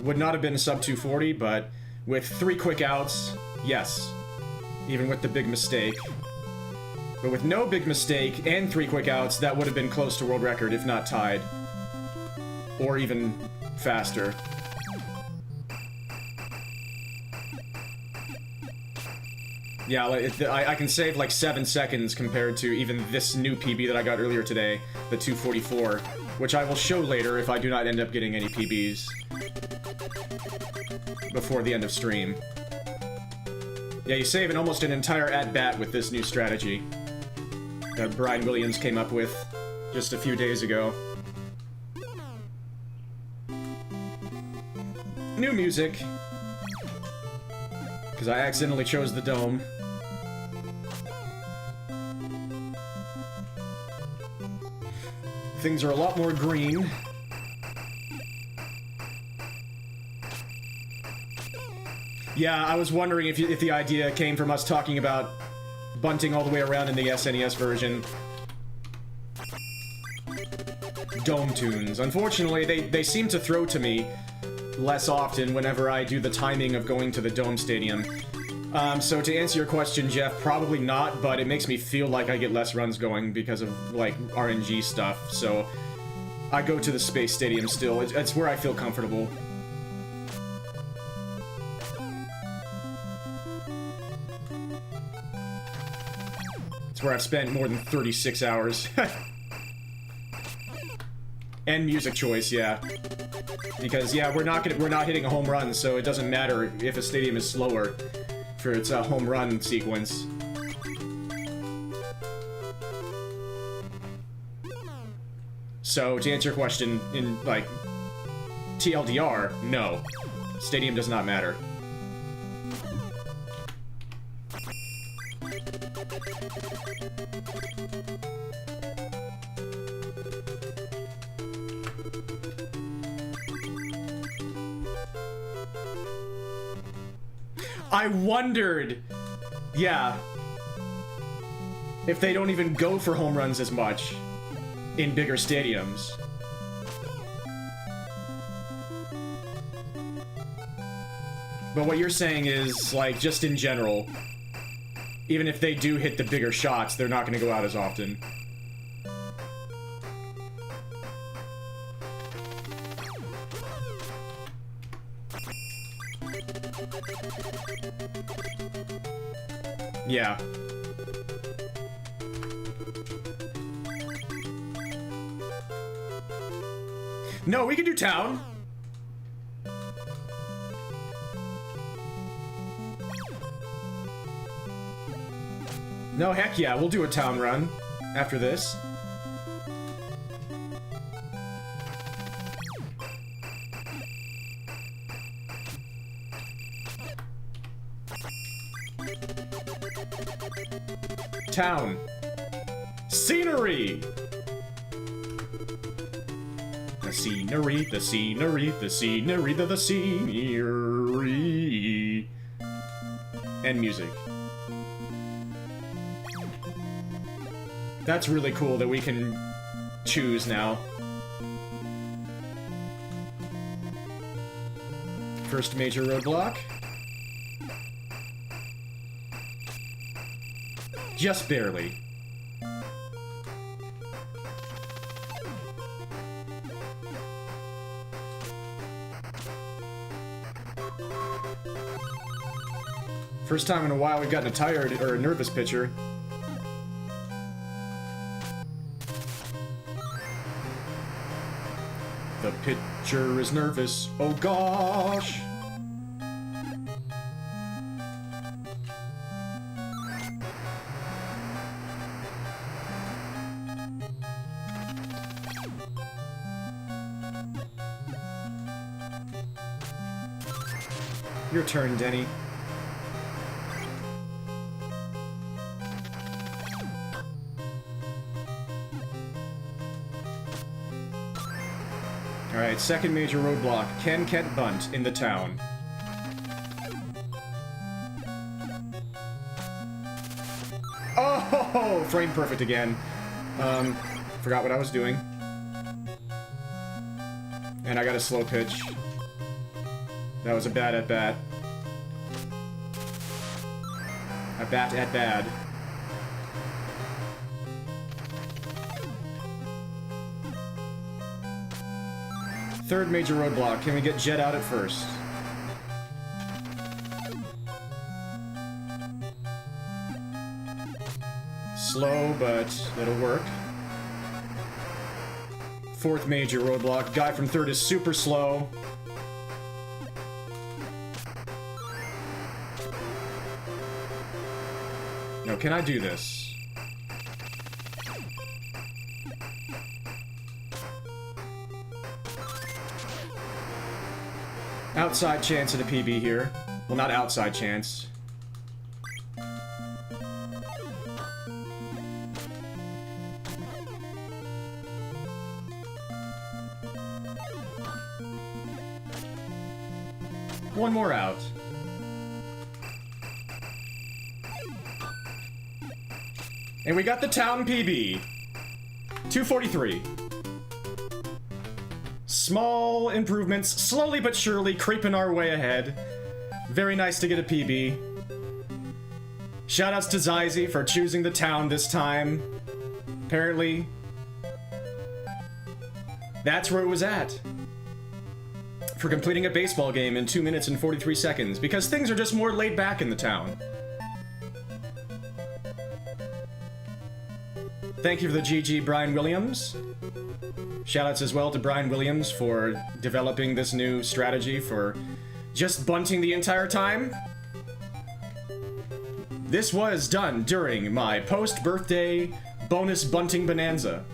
Would not have been a sub 240, but with 3 quick outs, yes. Even with the big mistake. But with no big mistake and 3 quick outs, that would have been close to world record, if not tied. Or even faster. Yeah, I can save like 7 seconds compared to even this new PB that I got earlier today, the 244, which I will show later if I do not end up getting any PBs before the end of stream. Yeah, you save almost an entire at-bat with this new strategy that Brian Williams came up with just a few days ago. New music. Because I accidentally chose the dome. Things are a lot more green. Yeah, I was wondering if the idea came from us talking about bunting all the way around in the SNES version. Dome tunes. Unfortunately, they seem to throw to me less often whenever I do the timing of going to the Dome Stadium. So to answer your question, Jeff, probably not, but it makes me feel like I get less runs going because of, like, RNG stuff, so I go to the Space Stadium still. It's where I feel comfortable. It's where I've spent more than 36 hours. And music choice, yeah. Because, yeah, we're not hitting a home run, so it doesn't matter if a stadium is slower for its home run sequence. So, to answer your question, in, like, TLDR, no. Stadium does not matter. I wondered, yeah, if they don't even go for home runs as much in bigger stadiums. But what you're saying is, like, just in general, even if they do hit the bigger shots, they're not going to go out as often. Yeah. No, we can do town. No, heck yeah, we'll do a town run after this. Town. Scenery! The scenery, the scenery, the scenery, the scenery. And music. That's really cool that we can choose now. First major roadblock. Just barely. First time in a while we've gotten a tired or a nervous pitcher. The pitcher is nervous. Oh gosh. Your turn, Denny. Alright, second major roadblock. Can Kent bunt in the town? Oh, frame perfect again. Forgot what I was doing. And I got a slow pitch. That was a bad at bat. A bat at bad. Third major roadblock. Can we get Jet out at first? Slow, but it'll work. Fourth major roadblock. Guy from third is super slow. No, can I do this? Outside chance at a PB here. Well, not outside chance. One more out. And we got the town PB. 243. Small improvements, slowly but surely creeping our way ahead. Very nice to get a PB. Shoutouts to Zyzy for choosing the town this time. Apparently, that's where it was at. For completing a baseball game in 2 minutes and 43 seconds, because things are just more laid back in the town. Thank you for the GG, Brian Williams. Shoutouts as well to Brian Williams for developing this new strategy for just bunting the entire time. This was done during my post-birthday bonus bunting bonanza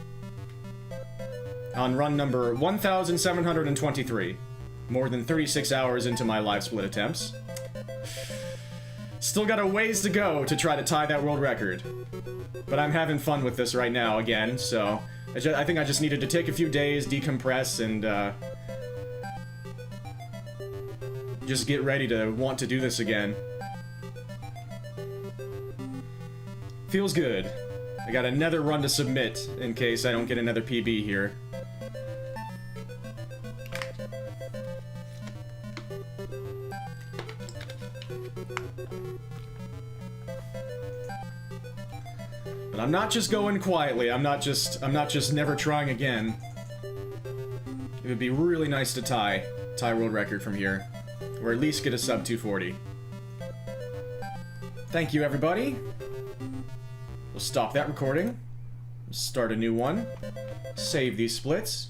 on run number 1723. More than 36 hours into my live split attempts. Still got a ways to go to try to tie that world record. But I'm having fun with this right now again, so I think I just needed to take a few days, decompress, and just get ready to want to do this again. Feels good. I got another run to submit in case I don't get another PB here. But I'm not just going quietly. I'm not just never trying again. It would be really nice to tie world record from here, or at least get a sub 240. Thank you, everybody. We'll stop that recording. Start a new one. Save these splits.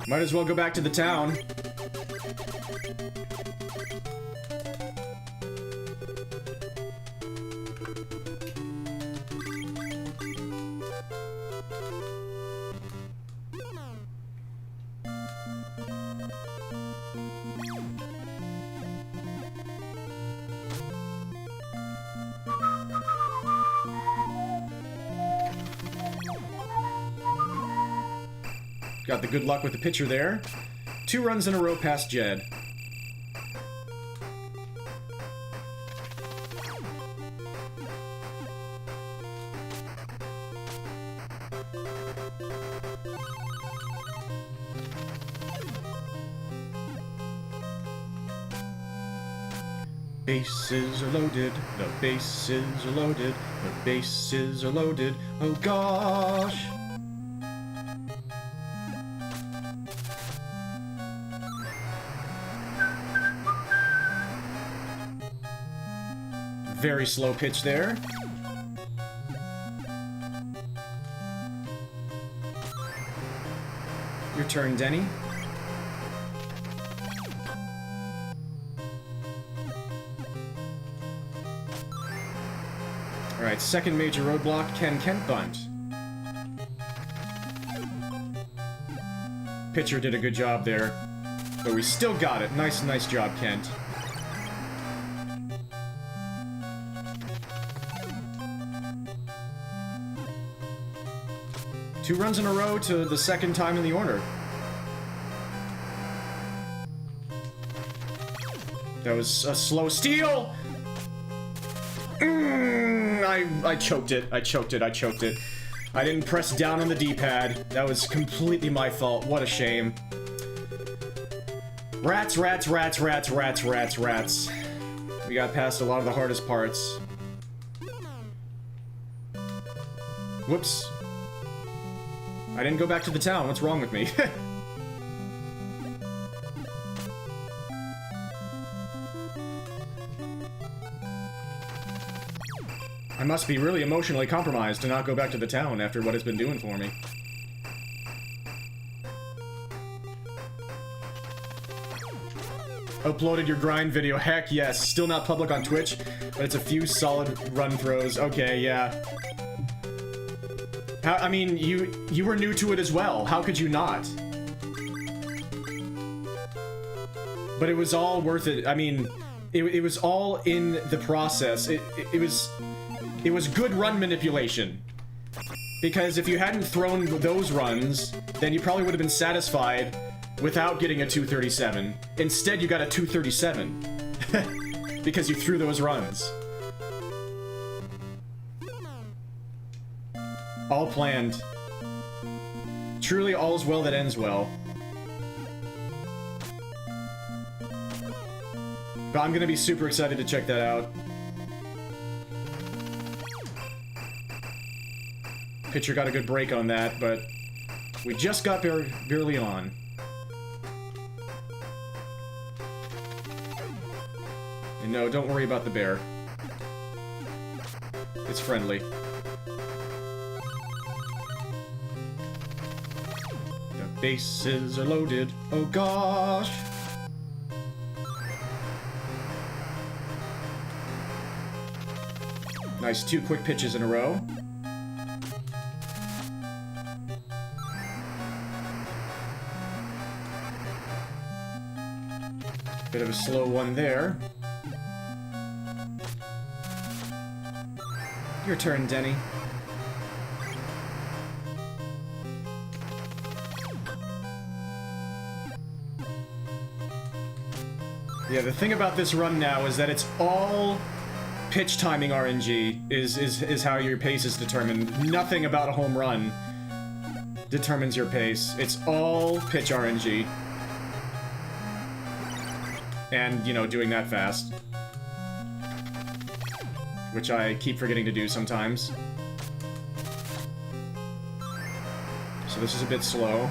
Might as well go back to the town. Got the good luck with the pitcher there. 2 runs in a row past Jed. Bases are loaded, the bases are loaded, the bases are loaded, oh gosh! Very slow pitch there. Your turn, Denny. Alright, second major roadblock, Kent bunt. Pitcher did a good job there, but we still got it. Nice job, Kent. Two runs in a row to the second time in the order. That was a slow steal! I choked it. I choked it. I didn't press down on the D-pad. That was completely my fault. What a shame. Rats. We got past a lot of the hardest parts. Whoops. I didn't go back to the town. What's wrong with me? I must be really emotionally compromised to not go back to the town after what it's been doing for me. Uploaded your grind video. Heck yes. Still not public on Twitch, but it's a few solid run throws. Okay, yeah. I mean, you were new to it as well. How could you not? But it was all worth it. I mean, it was all in the process. It was good run manipulation. Because if you hadn't thrown those runs, then you probably would have been satisfied without getting a 237. Instead, you got a 237. Because you threw those runs. All planned. Truly all's well that ends well. But I'm gonna be super excited to check that out. Pitcher got a good break on that, but we just got barely on. And no, don't worry about the bear. It's friendly. The bases are loaded. Oh gosh! Nice 2 quick pitches in a row. Bit of a slow one there. Your turn, Denny. Yeah, the thing about this run now is that it's all pitch timing RNG is how your pace is determined. Nothing about a home run determines your pace. It's all pitch RNG. And, you know, doing that fast. Which I keep forgetting to do sometimes. So this is a bit slow.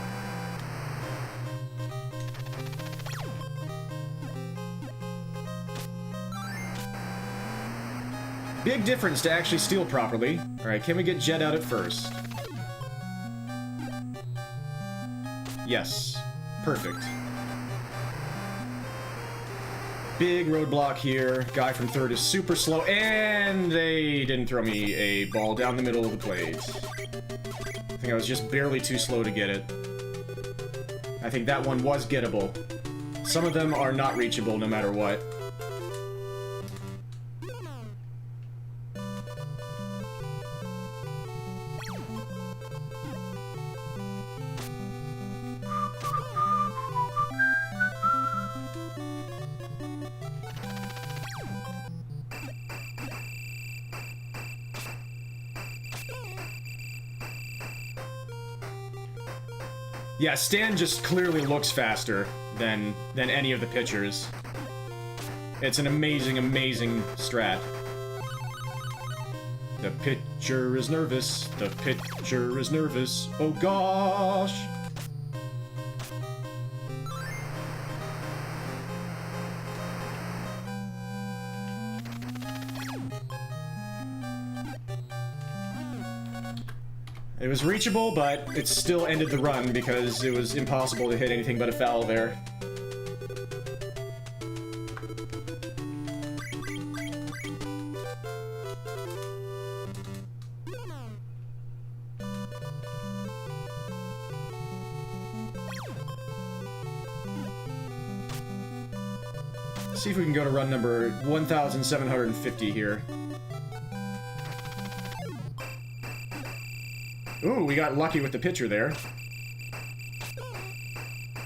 Big difference to actually steal properly. Alright, can we get Jet out at first? Yes. Perfect. Big roadblock here. Guy from third is super slow, and they didn't throw me a ball down the middle of the plate. I think I was just barely too slow to get it. I think that one was gettable. Some of them are not reachable no matter what. Yeah, Stan just clearly looks faster than any of the pitchers. It's an amazing, amazing strat. The pitcher is nervous. The pitcher is nervous. Oh gosh! It was reachable, but it still ended the run because it was impossible to hit anything but a foul there. Let's see if we can go to run number 1750 here. Ooh, we got lucky with the pitcher there.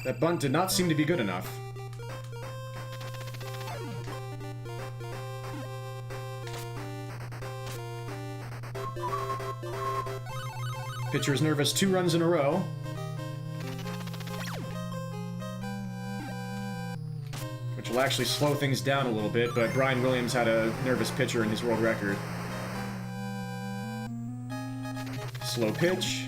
That bunt did not seem to be good enough. Pitcher's nervous 2 runs in a row. Which will actually slow things down a little bit, but Brian Williams had a nervous pitcher in his world record. Slow pitch.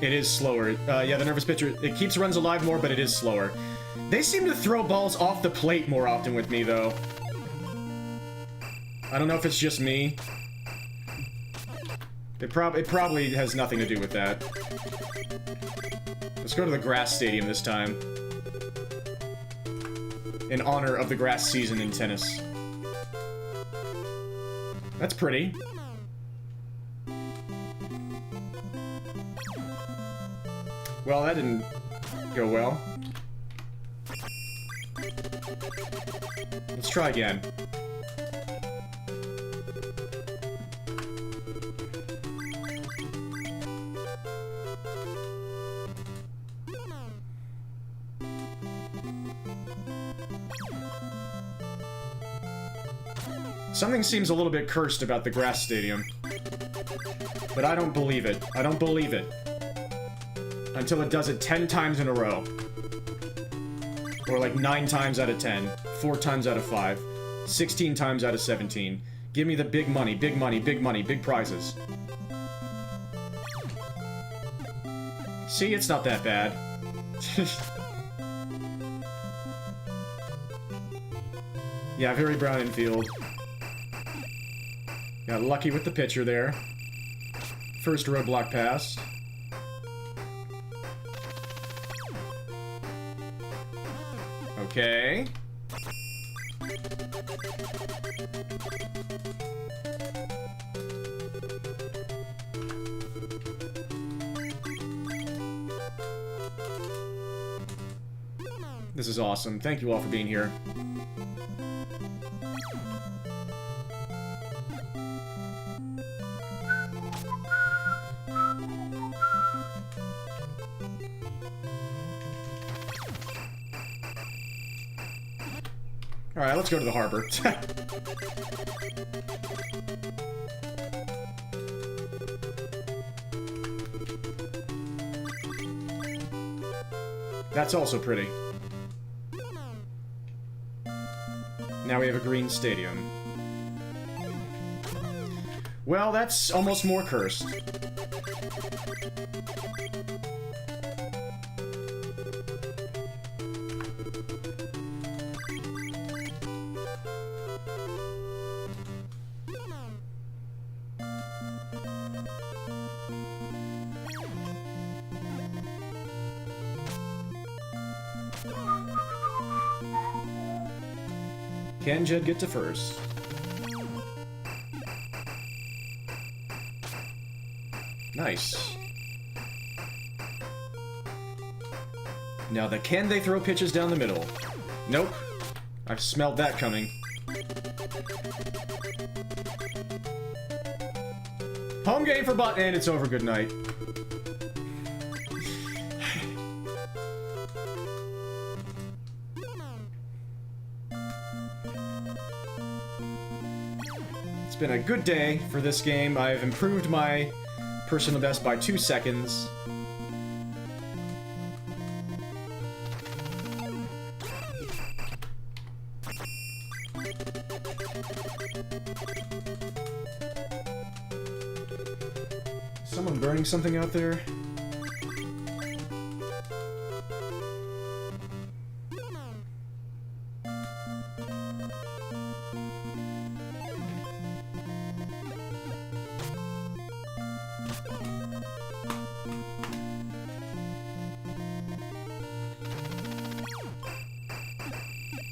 It is slower. Yeah, the nervous pitcher, it keeps runs alive more, but it is slower. They seem to throw balls off the plate more often with me, though. I don't know if it's just me. It probably has nothing to do with that. Let's go to the grass stadium this time. In honor of the grass season in tennis. That's pretty. Well, that didn't go well. Let's try again. Something seems a little bit cursed about the grass stadium. But I don't believe it. I don't believe it. Until it does it 10 times in a row. Or like 9 times out of 10. 4 times out of 5. 16 times out of 17. Give me the big money, big money, big money, big prizes. See, it's not that bad. Yeah, very brown infield. Got lucky with the pitcher there. First roadblock pass. Okay. This is awesome. Thank you all for being here. Alright, let's go to the harbor. That's also pretty. Now we have a green stadium. Well, that's almost more cursed. Can Jed get to first? Nice. Now can they throw pitches down the middle? Nope. I've smelled that coming. Home game for Bunting, and it's over. Good night. It's been a good day for this game. I've improved my personal best by 2 seconds. Someone burning something out there?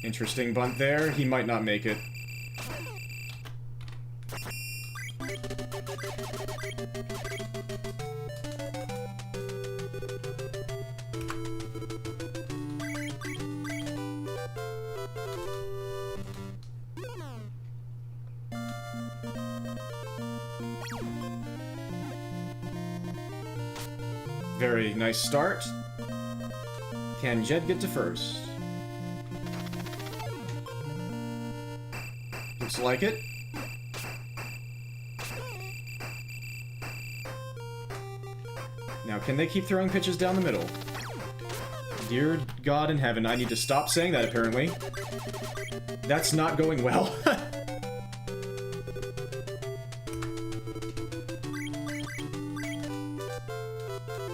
Interesting bunt there. He might not make it. Very nice start. Can Jed get to first? Looks like it. Now, can they keep throwing pitches down the middle? Dear God in heaven, I need to stop saying that, apparently. That's not going well.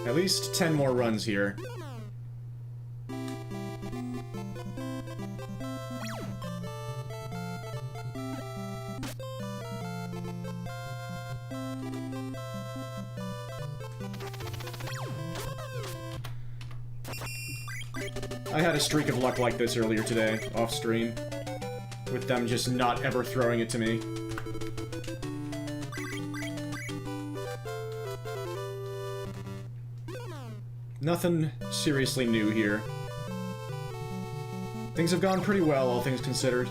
At least 10 more runs here. I had a streak of luck like this earlier today, off stream, with them just not ever throwing it to me. Nothing seriously new here. Things have gone pretty well, all things considered.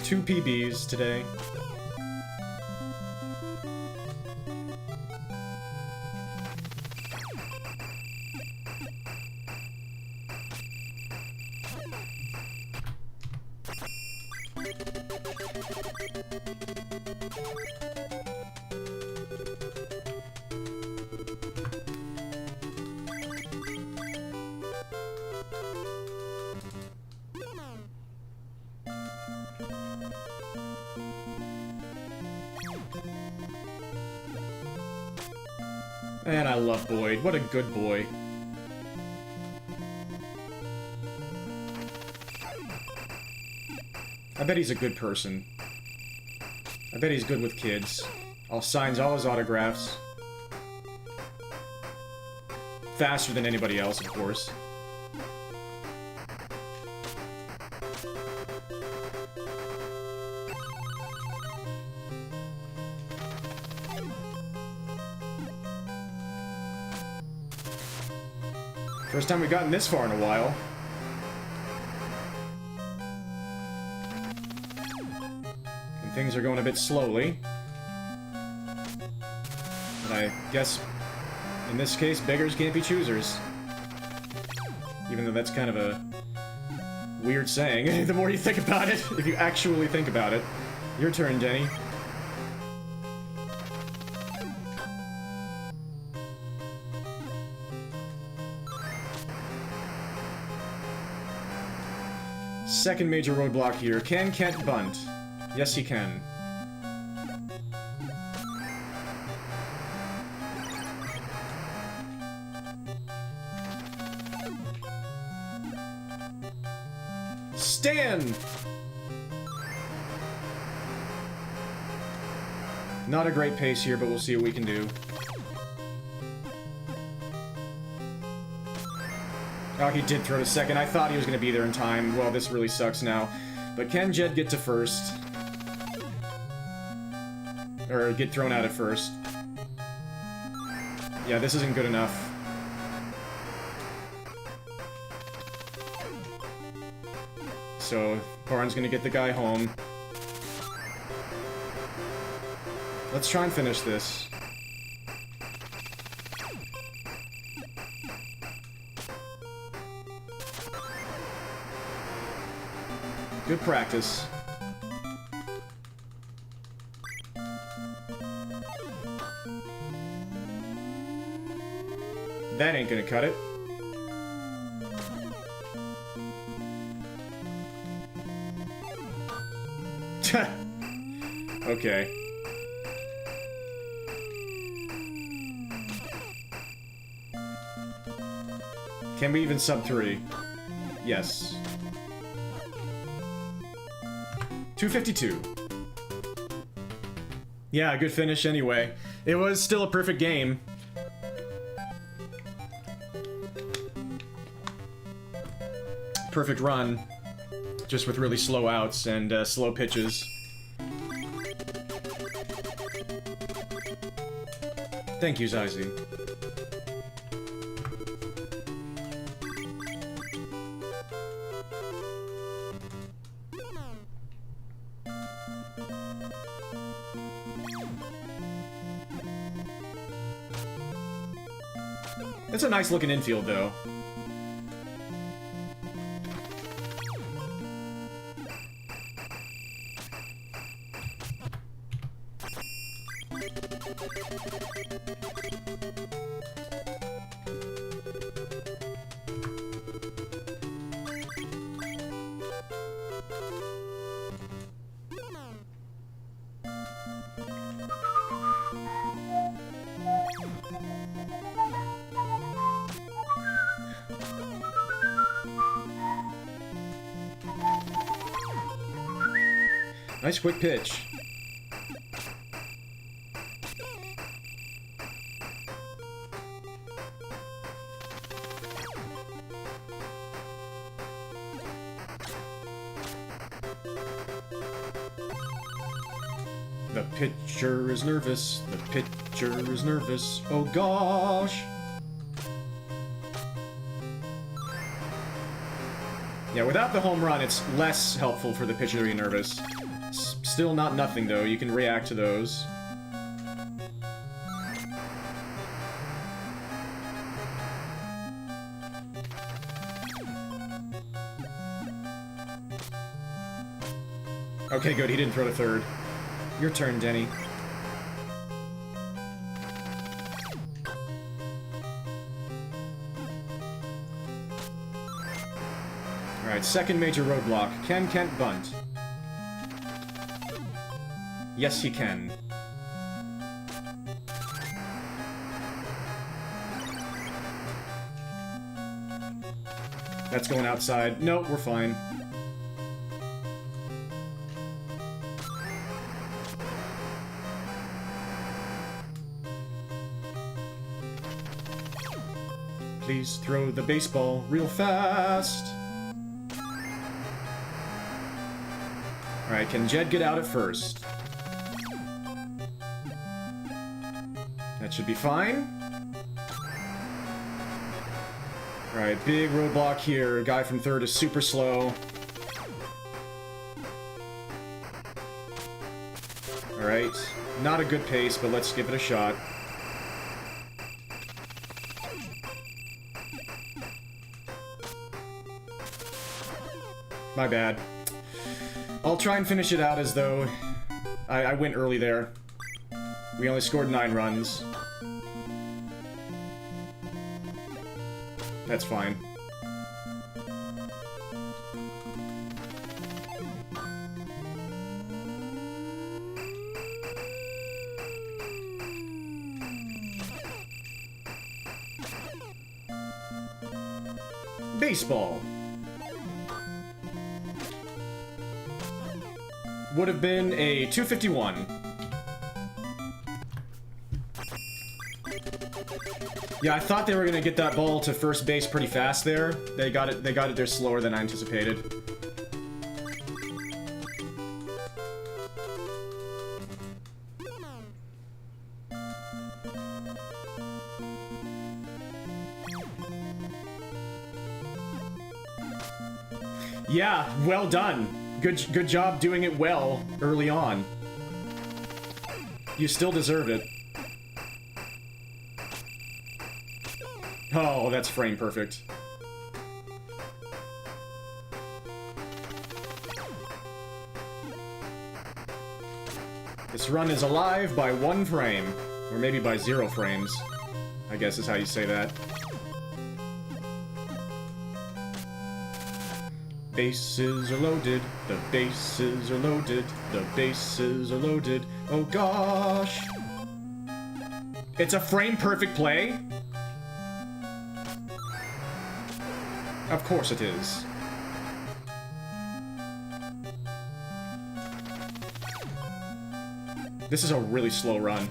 2 PBs today. And I love Boyd. What a good boy. I bet he's a good person. I bet he's good with kids. Signs all his autographs. Faster than anybody else, of course. First time we've gotten this far in a while. things are going a bit slowly. But I guess, in this case, beggars can't be choosers. Even though that's kind of a weird saying, the more you think about it, if you actually think about it. Your turn, Denny. Second major roadblock here. Can Kent bunt? Yes, he can. Stand! Not a great pace here, but we'll see what we can do. Oh, he did throw to second. I thought he was going to be there in time. Well, this really sucks now. But can Jed get to first? Or get thrown out at first? Yeah, this isn't good enough. So, Barnes going to get the guy home. Let's try and finish this. Good practice. That ain't gonna cut it. Okay. Can we even sub 3? Yes. 252. Yeah, good finish anyway. It was still a perfect game. Perfect run. Just with really slow outs and slow pitches. Thank you, Zazie. It's a nice looking infield, though. Nice quick pitch. The pitcher is nervous. The pitcher is nervous. Oh gosh. Yeah, without the home run, it's less helpful for the pitcher to be nervous. Still not nothing, though. You can react to those. Okay, good. He didn't throw to third. Your turn, Denny. Alright, second major roadblock. Can Kent bunt? Yes, he can. That's going outside. No, we're fine. Please throw the baseball real fast. Alright, can Jed get out at first? That should be fine. Alright, big roadblock here. Guy from third is super slow. Alright. Not a good pace, but let's give it a shot. My bad. I'll try and finish it out as though I went early there. We only scored 9 runs. That's fine. Baseball. Would have been a 251. Yeah, I thought they were gonna get that ball to first base pretty fast there. They got it there slower than I anticipated. Yeah, well done. Good job doing it well early on. You still deserve it. Oh, that's frame perfect. This run is alive by 1 frame. Or maybe by 0 frames. I guess is how you say that. Bases are loaded, the bases are loaded, the bases are loaded. Oh gosh! It's a frame-perfect play? Of course it is. This is a really slow run.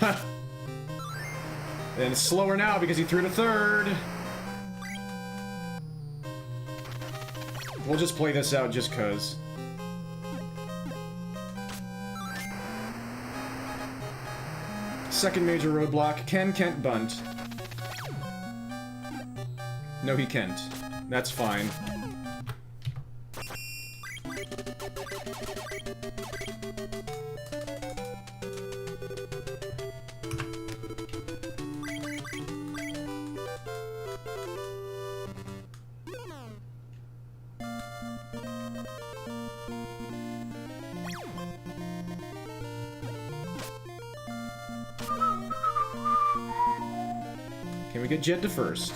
And it's slower now because he threw to third. We'll just play this out just cuz. Second major roadblock. Can Kent bunt? No, he can't. That's fine. Can we get Jed to first?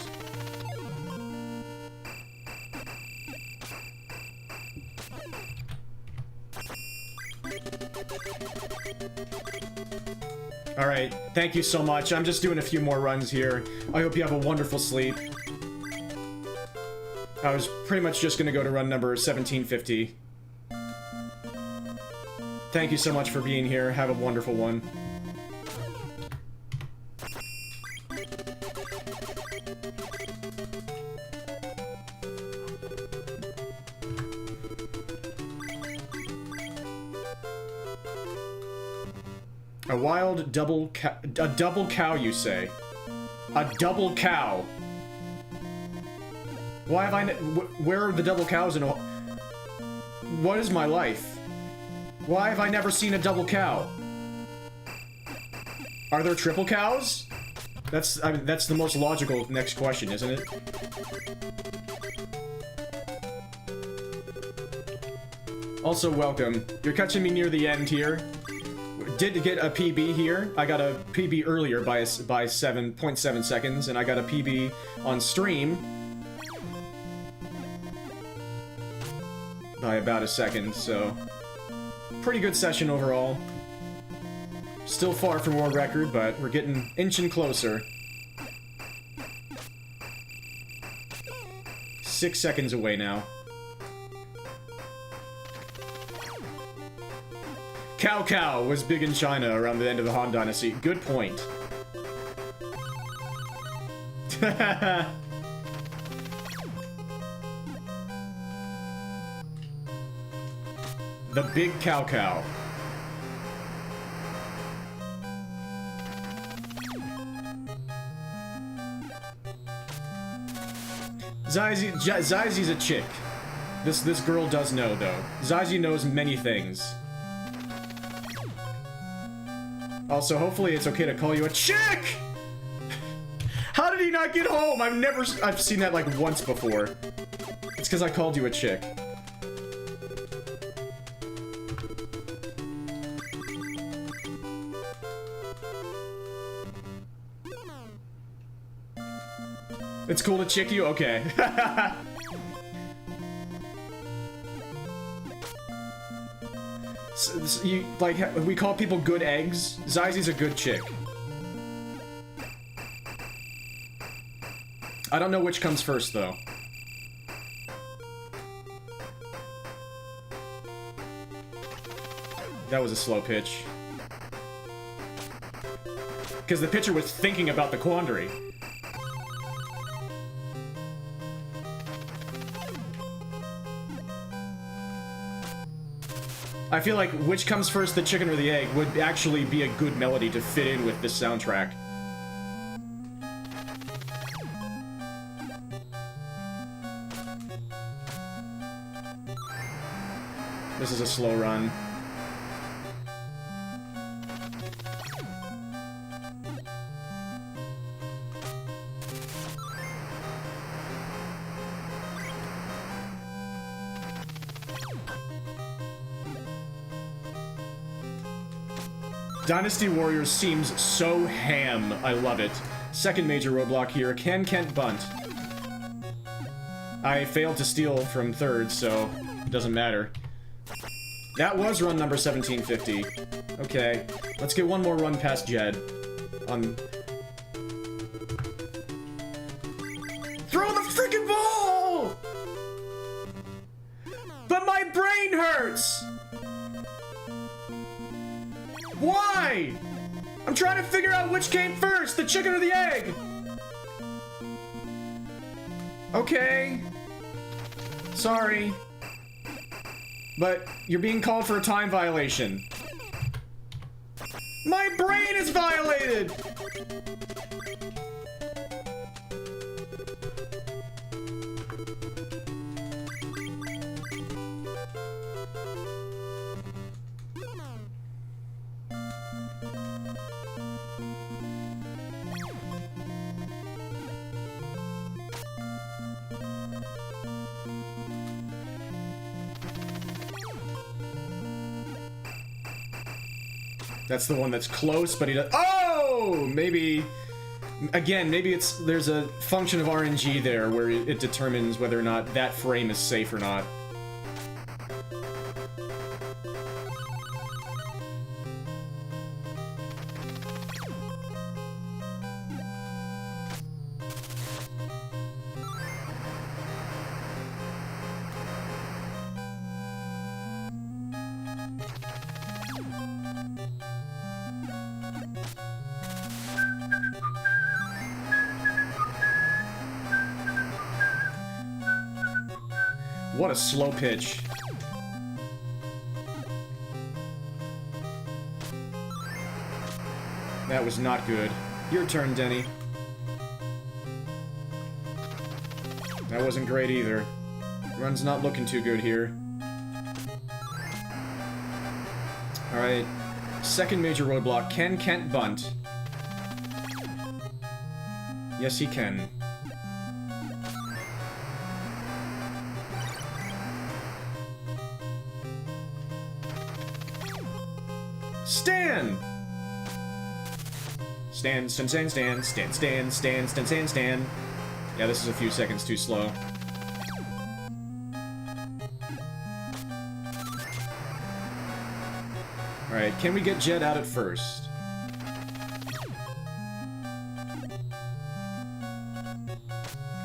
Alright, thank you so much. I'm just doing a few more runs here. I hope you have a wonderful sleep. I was pretty much just gonna go to run number 1750. Thank you so much for being here. Have a wonderful one. A wild double cow, a double cow, you say? A double cow. Why have I, where are the double cows in what is my life? Why have I never seen a double cow? Are there triple cows? I mean, that's the most logical next question, isn't it? Also, welcome. You're catching me near the end here. Did get a PB here. I got a PB earlier by 7.7 seconds, and I got a PB on stream by about a second, so pretty good session overall. Still far from world record, but we're getting inching closer. 6 seconds away now. Cow Cow was big in China around the end of the Han Dynasty. Good point. The big Cow Cow. Zyzzy's a chick. This girl does know, though. Zyzzy knows many things. Also, hopefully it's okay to call you a chick! How did he not get home? I've seen that like once before. It's because I called you a chick. It's cool to chick you? Okay. So, we call people good eggs. Zyzzy's a good chick. I don't know which comes first, though. That was a slow pitch. Because the pitcher was thinking about the quandary. I feel like which comes first, the chicken or the egg, would actually be a good melody to fit in with this soundtrack. This is a slow run. Dynasty Warriors seems so ham. I love it. Second major roadblock here. Can Kent bunt? I failed to steal from third, so it doesn't matter. That was run number 1750. Okay, let's get one more run past Jed. Throw the freaking ball! But my brain hurts! Why? I'm trying to figure out which came first, the chicken or the egg! Okay. Sorry. But you're being called for a time violation. My brain is violated! That's the one that's close, but he does. Oh! Maybe. Again, maybe there's a function of RNG there where it determines whether or not that frame is safe or not. What a slow pitch. That was not good. Your turn, Denny. That wasn't great either. Run's not looking too good here. Alright. Second major roadblock. Can Kent bunt? Yes, he can. Stand! Stand, stand, stand, stand, stand, stand, stand, stand, stand, stand. Yeah, this is a few seconds too slow. Alright, can we get Jed out at first?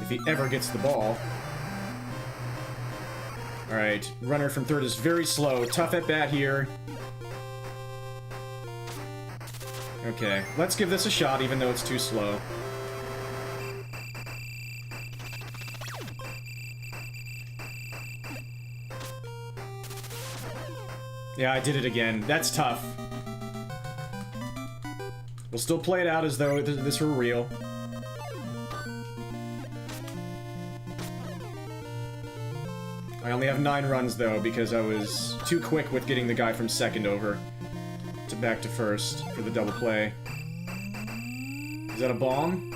If he ever gets the ball. Alright, runner from third is very slow. Tough at bat here. Okay, let's give this a shot, even though it's too slow. Yeah, I did it again. That's tough. We'll still play it out as though this were real. I only have 9 runs, though, because I was too quick with getting the guy from second over back to first for the double play. Is that a bomb?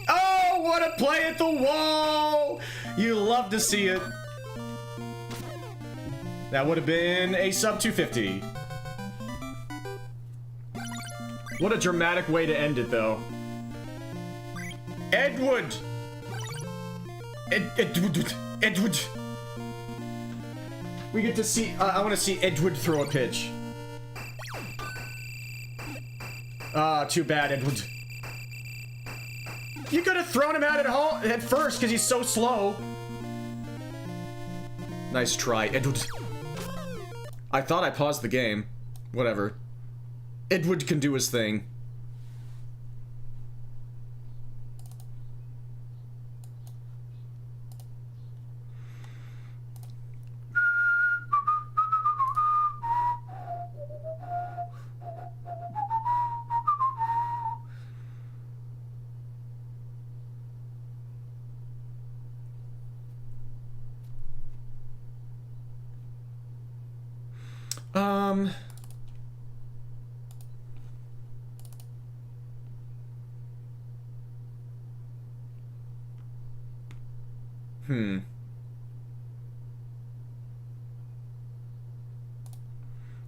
Oh, what a play at the wall! You love to see it. That would have been a sub 250. What a dramatic way to end it, though. Edward! Edward! We get to see, I want to see Edward throw a pitch. Ah, too bad, Edward. You could have thrown him out at first, because he's so slow. Nice try, Edward. I thought I paused the game. Whatever. Edward can do his thing.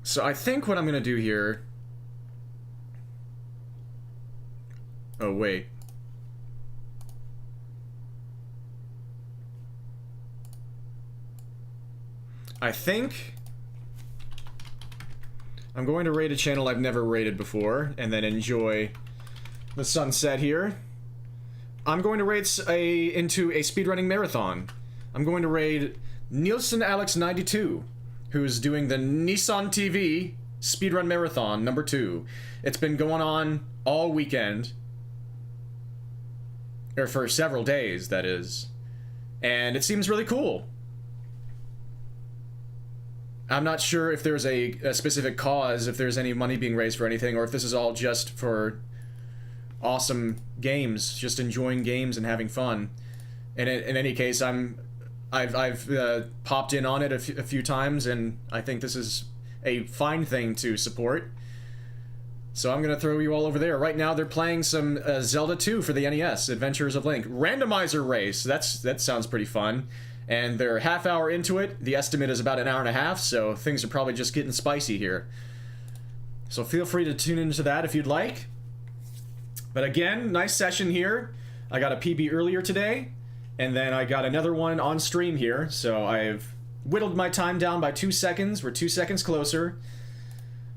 So I think what I'm gonna do here... Oh, wait. I think... I'm going to raid a channel I've never raided before, and then enjoy the sunset here. I'm going to raid into a speedrunning marathon. I'm going to raid Nielsen Alex 92, who's doing the Nissan TV speedrun marathon number 2. It's been going on all weekend, or for several days, that is, and it seems really cool. I'm not sure if there's a specific cause, if there's any money being raised for anything, or if this is all just for awesome games, just enjoying games and having fun. And in any case, I've popped in on it a few times, and I think this is a fine thing to support. So I'm gonna throw you all over there. Right now, they're playing some Zelda 2 for the NES, Adventures of Link randomizer race. That sounds pretty fun. And they're a half hour into it. The estimate is about an hour and a half, so things are probably just getting spicy here. So feel free to tune into that if you'd like. But again, nice session here. I got a PB earlier today, and then I got another one on stream here, so I've whittled my time down by 2 seconds. We're 2 seconds closer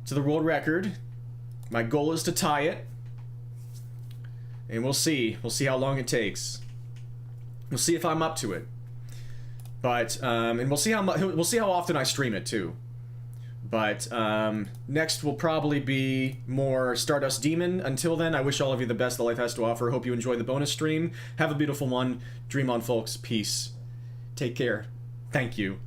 to the world record. My goal is to tie it, and we'll see. We'll see how long it takes. We'll see if I'm up to it. But, and we'll see how often I stream it, too. But, next will probably be more Stardust Demon. Until then, I wish all of you the best that life has to offer. Hope you enjoy the bonus stream. Have a beautiful one. Dream on, folks. Peace. Take care. Thank you.